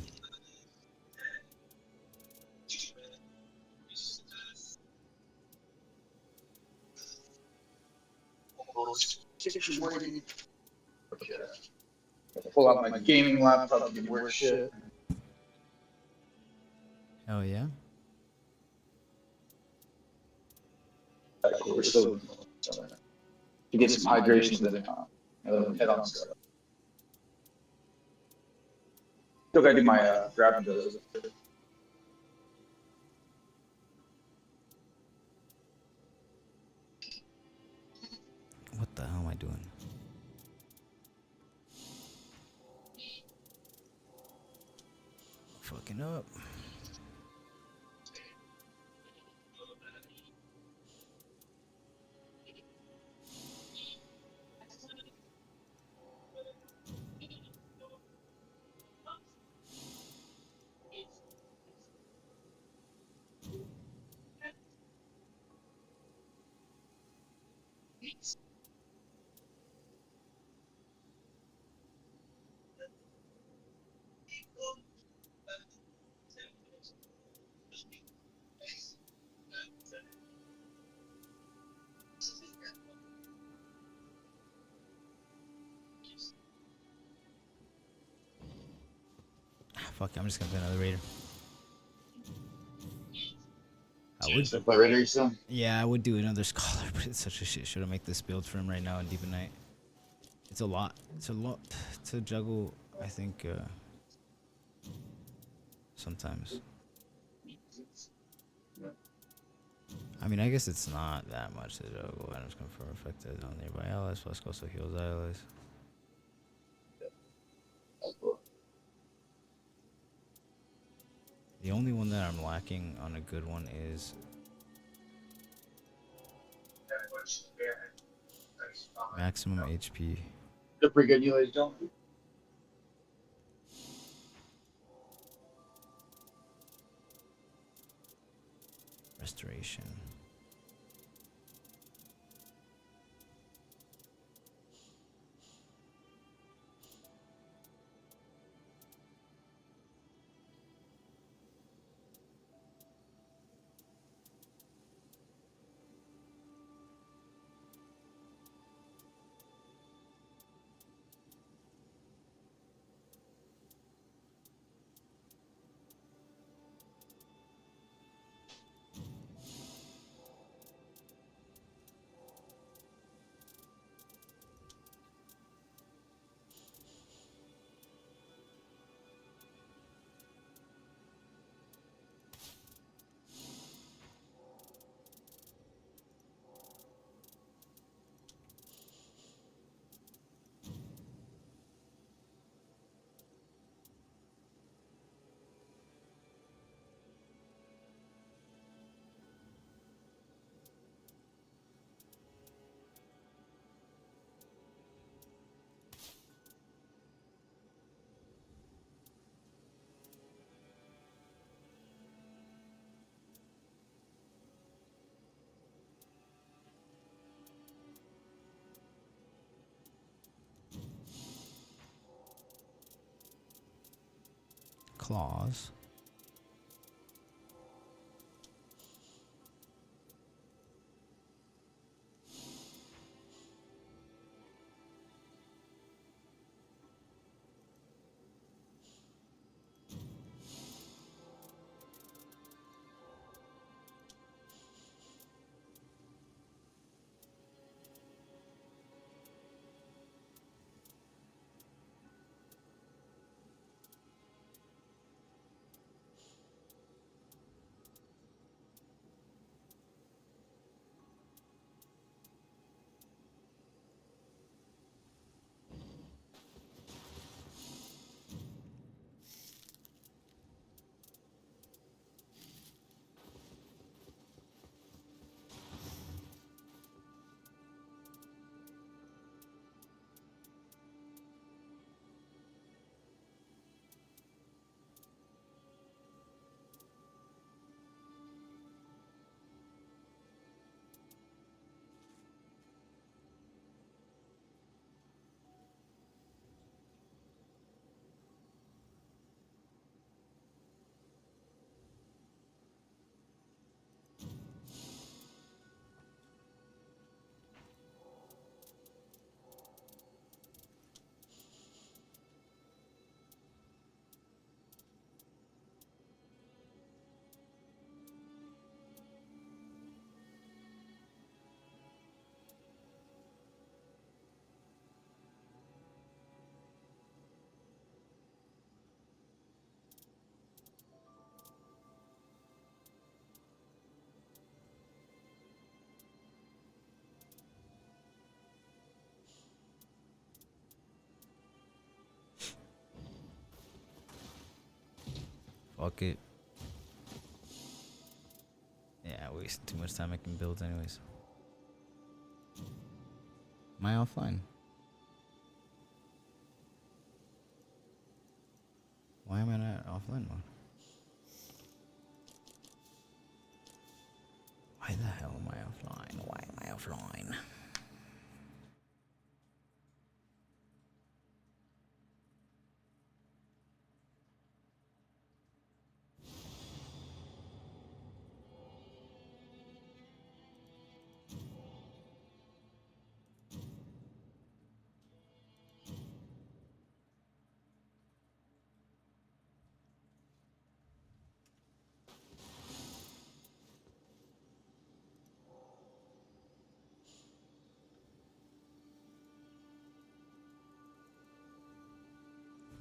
Pull out my gaming laptop to do weird shit. Hell yeah. We're still to get some hydration, then head on stuff. Still gotta do my grabbing doses. What the hell am I doing? Fucking up. Fuck, I'm just gonna play another raider. I would. So play Raider still? Yeah, I would do another scholar, but it's such a shit show to make this build for him right now in Deep Night. It's a lot. It's a lot to juggle. I think sometimes. I mean, I guess it's not that much to juggle. Items confirm affected on nearby allies. Plus, also heals allies. The only one that I'm lacking on a good one is maximum HP. They're pretty good, you ladies and gentlemen. Restoration. Claws. Fuck it. Yeah, I wasted too much time making builds anyways. Am I offline? Why am I not offline mode? Why the hell am I offline? Why am I offline?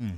Hmm.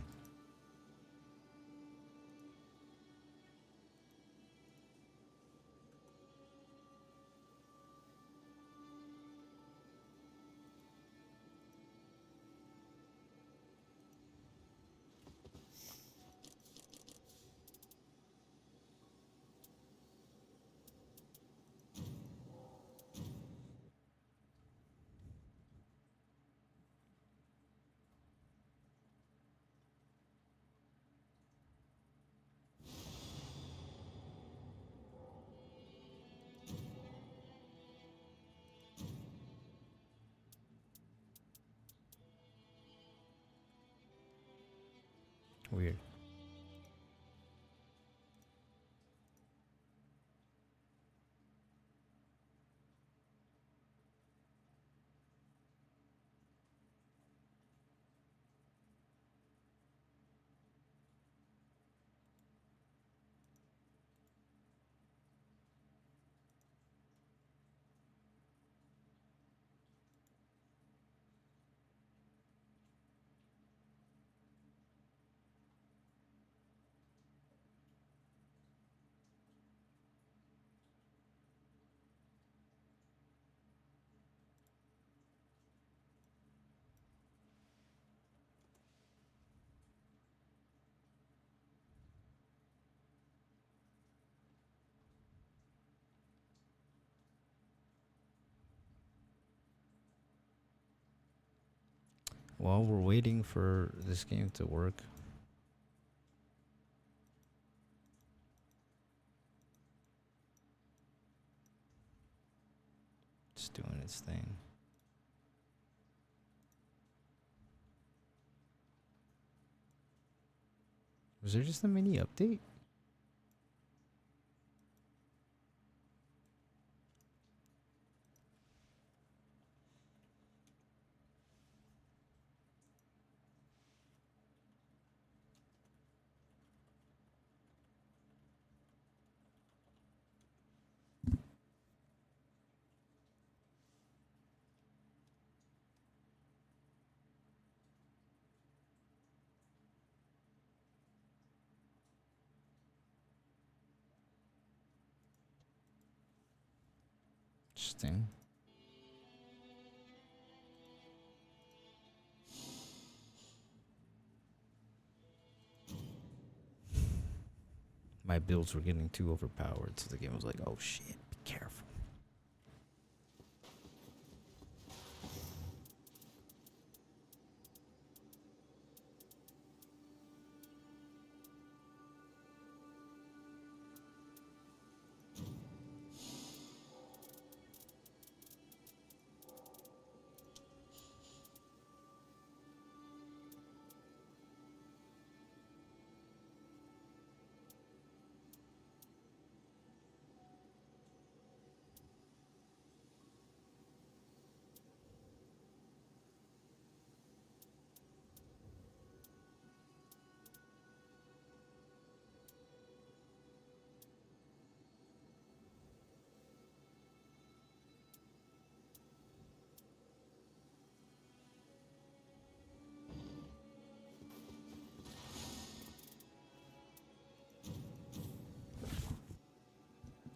Weird. While we're waiting for this game to work, it's doing its thing. Was there just a mini update? Interesting. My builds were getting too overpowered, so the game was like, oh shit, be careful.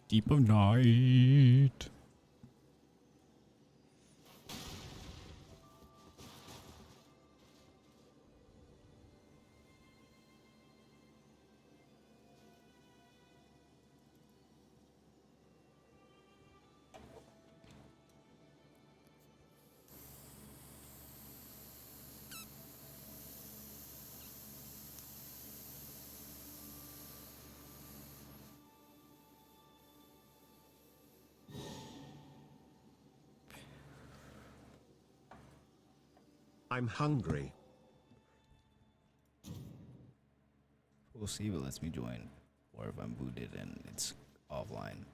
Deep of night. I'm hungry. We'll see if it lets me join, or if I'm booted and it's offline.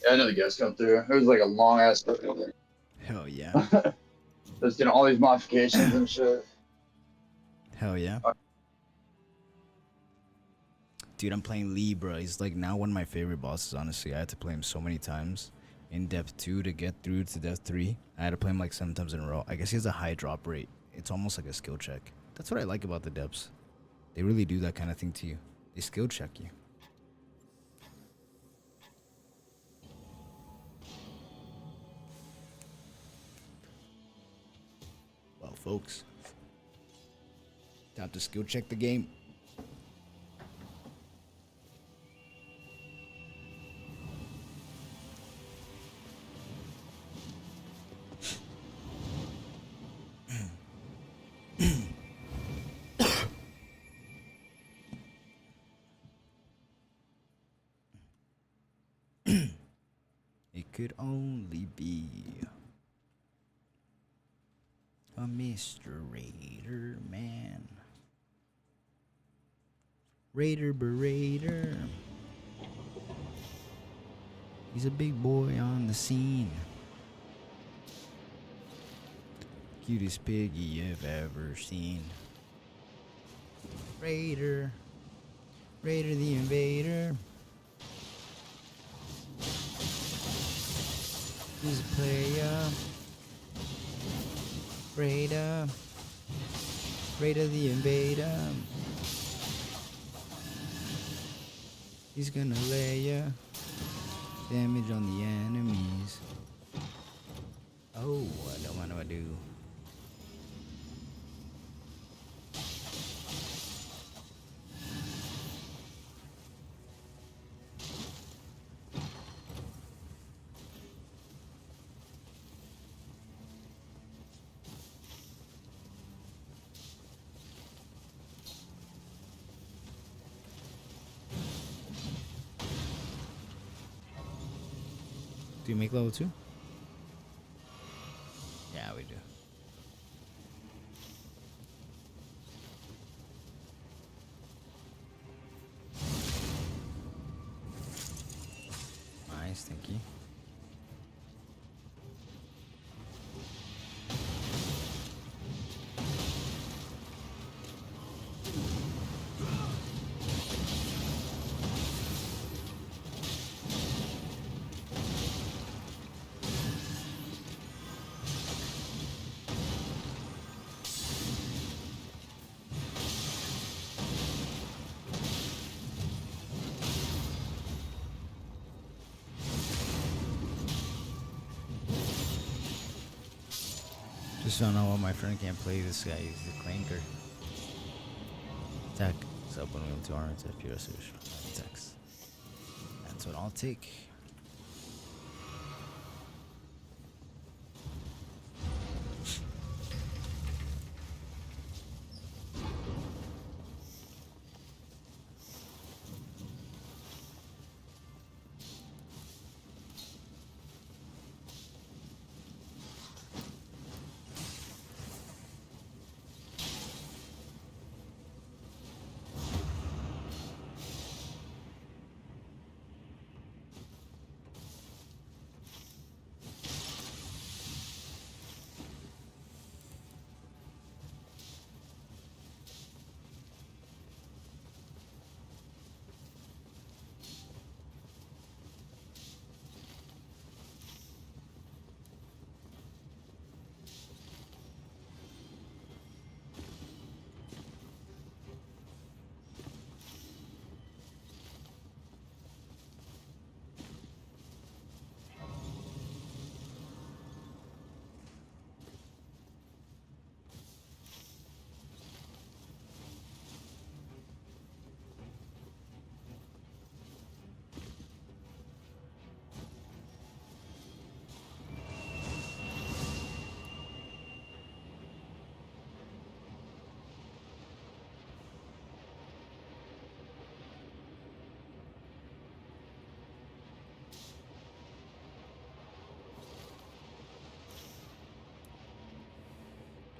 I know the guys come through. It was like a long ass. Hell yeah. Just getting all these modifications and shit. Hell yeah. Dude, I'm playing Libra. He's like now one of my favorite bosses, honestly. I had to play him so many times. In depth 2 to get through to depth 3. I had to play him like 7 times in a row. I guess he has a high drop rate. It's almost like a skill check. That's what I like about the depths. They really do that kind of thing to you. They skill check you. Well, folks, time to skill check the game. It could only be a Mr. Raider, man. Raider Berater. He's a big boy on the scene. Cutest piggy you've ever seen. Raider. Raider the Invader. He's a player. Raider. Raider the Invader. He's gonna lay ya damage on the enemies. Oh, I don't want to do. Do you make level 2? Yeah, we do. Nice, thank you. Just don't know why my friend can't play this guy. He's the clanker. Attack. It's up when we have 2 armor to pure solution. Attacks. That's what I'll take.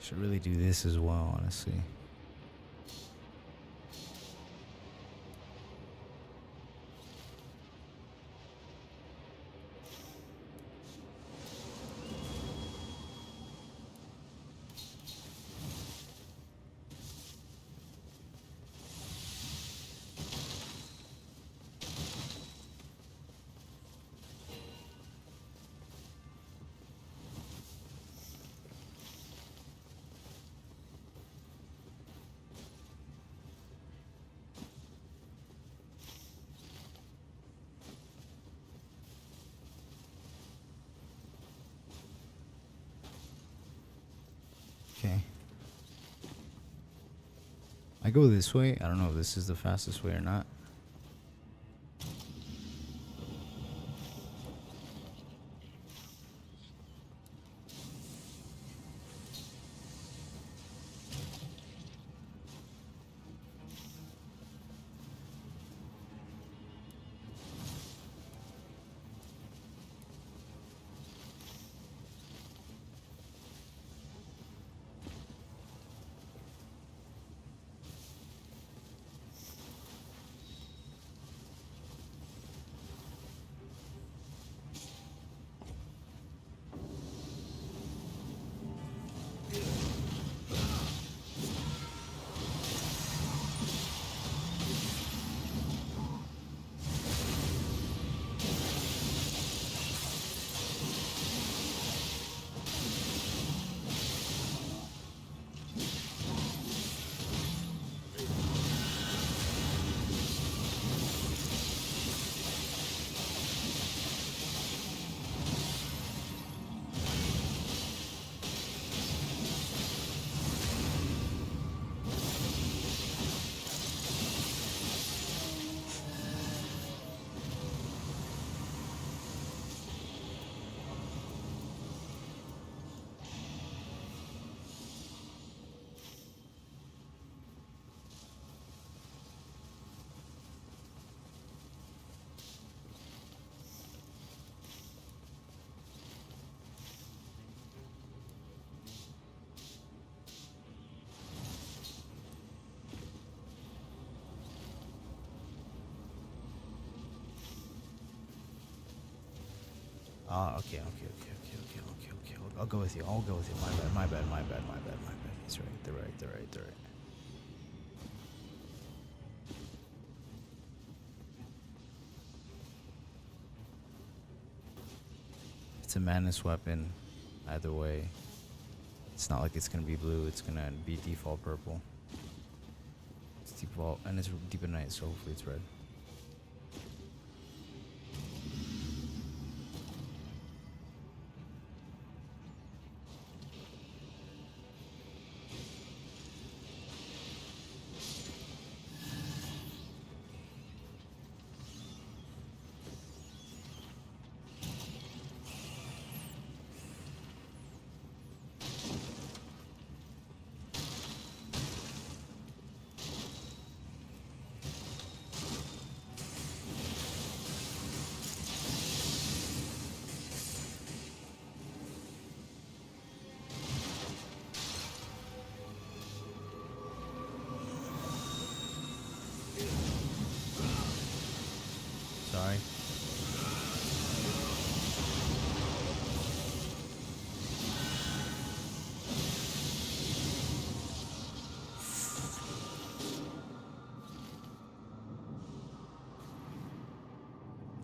Should really do this as well, honestly. Okay. I go this way. I don't know if this is the fastest way or not. Okay. I'll go with you. I'll go with you. My bad. He's right. They're right. It's a madness weapon. Either way, it's not like it's gonna be blue. It's gonna be default purple. It's default, and it's deep at night, so hopefully it's red. Sorry.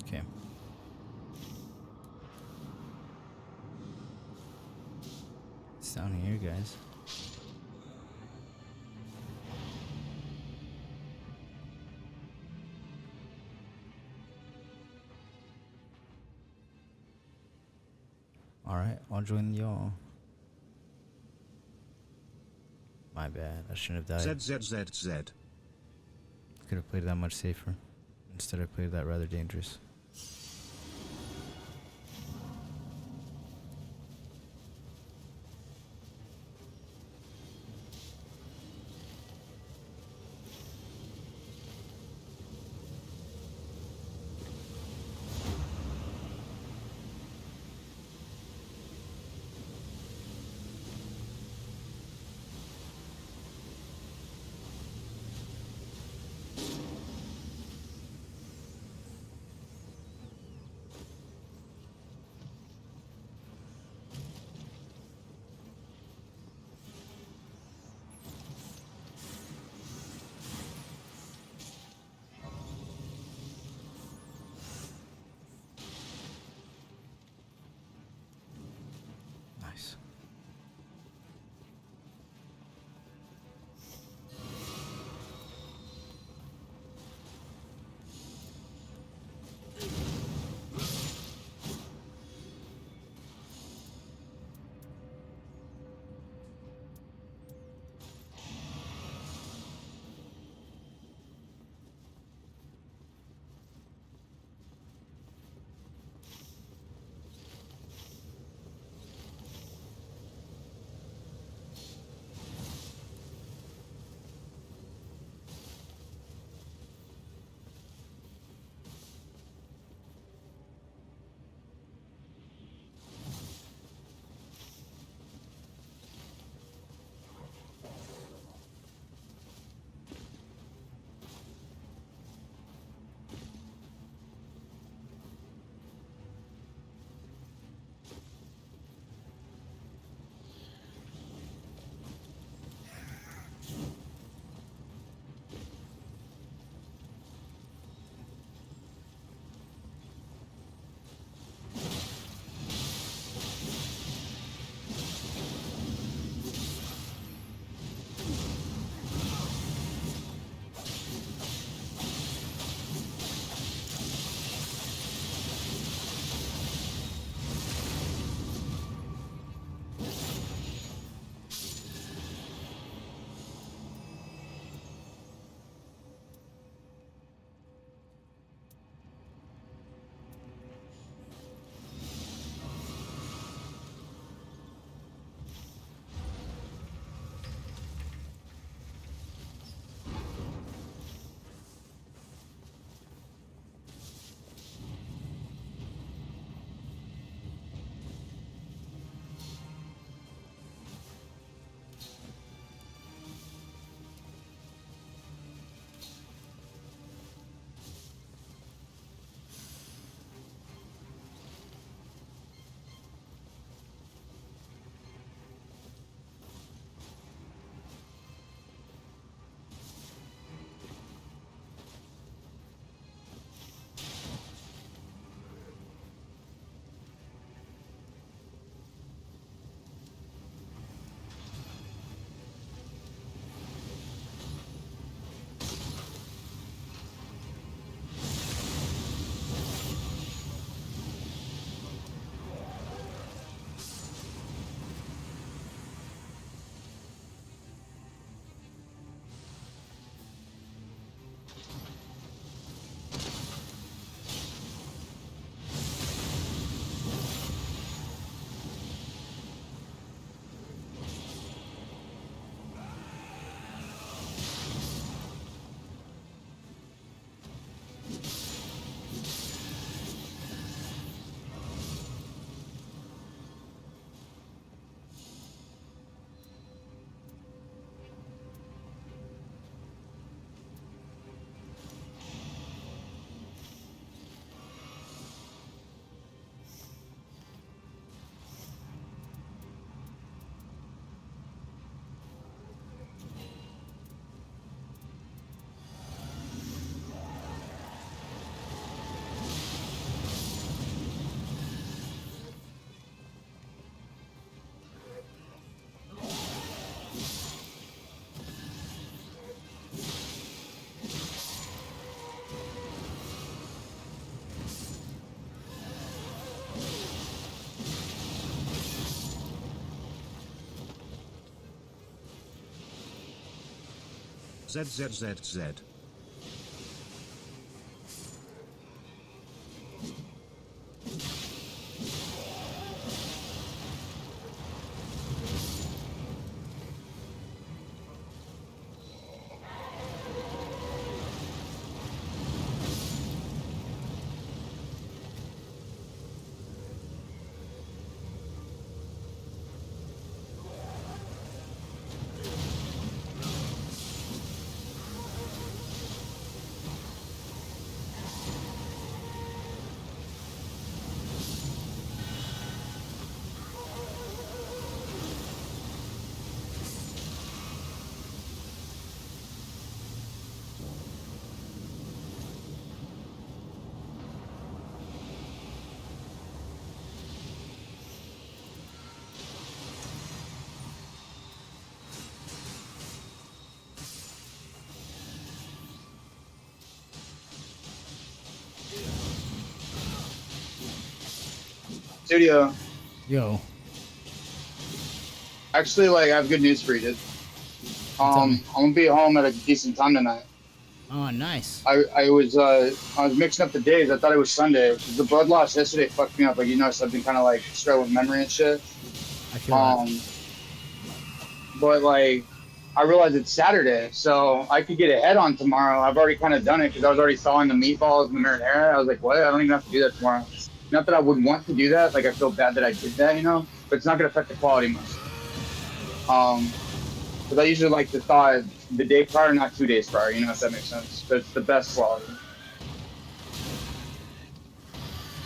Okay. It's down here, guys. Alright, I'll join y'all. My bad, I shouldn't have died. ZZZZ. Could have played that much safer. Instead I played that rather dangerous. ZZZZZ. Studio. Yo. Actually, like, I have good news for you, dude. Tell me. I'm gonna be home at a decent time tonight. Oh, nice. I was mixing up the days. I thought it was Sunday. The blood loss yesterday fucked me up. Like, you know, so I've been kind of like struggling with memory and shit. I feel that. But like, I realized it's Saturday, so I could get ahead on tomorrow. I've already kind of done it because I was already thawing the meatballs and the marinara. I was like, what? I don't even have to do that tomorrow. Not that I would want to do that. Like, I feel bad that I did that, you know. But it's not gonna affect the quality much. Because I usually like to thaw it the day prior, not 2 days prior. You know, if that makes sense. But it's the best quality.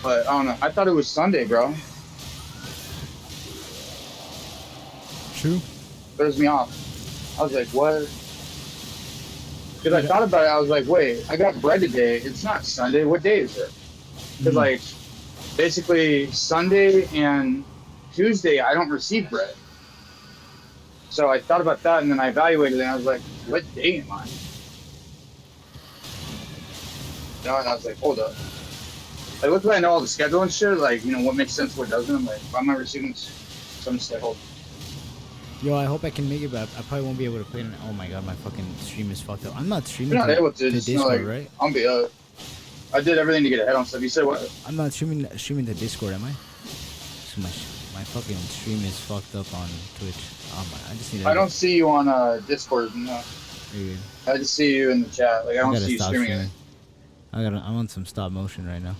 But I don't know. I thought it was Sunday, bro. True. Throws me off. I was like, what? Because I thought about it. I was like, wait, I got bread today. It's not Sunday. What day is it? Because like, basically Sunday and Tuesday I don't receive bread. So I thought about that and then I evaluated it and I was like, what day am I? You know, and I was like, hold up. Like, look, I know all the schedule and shit. Like, you know, what makes sense, what doesn't. I'm like, why am I receiving some schedule? Yo, I hope I can make it, but I probably won't be able to play it. Oh my god, my fucking stream is fucked up. I'm not streaming You're not able to. to Just, Discord, like, right? I'll be I did everything to get ahead on stuff. You said what? I'm not streaming to Discord, am I? So my fucking stream is fucked up on Twitch. Oh my, I just need to... I don't see you on Discord. No. Dude, I just see you in the chat. Like, I don't gotta see you stop streaming it. I'm on some stop motion right now.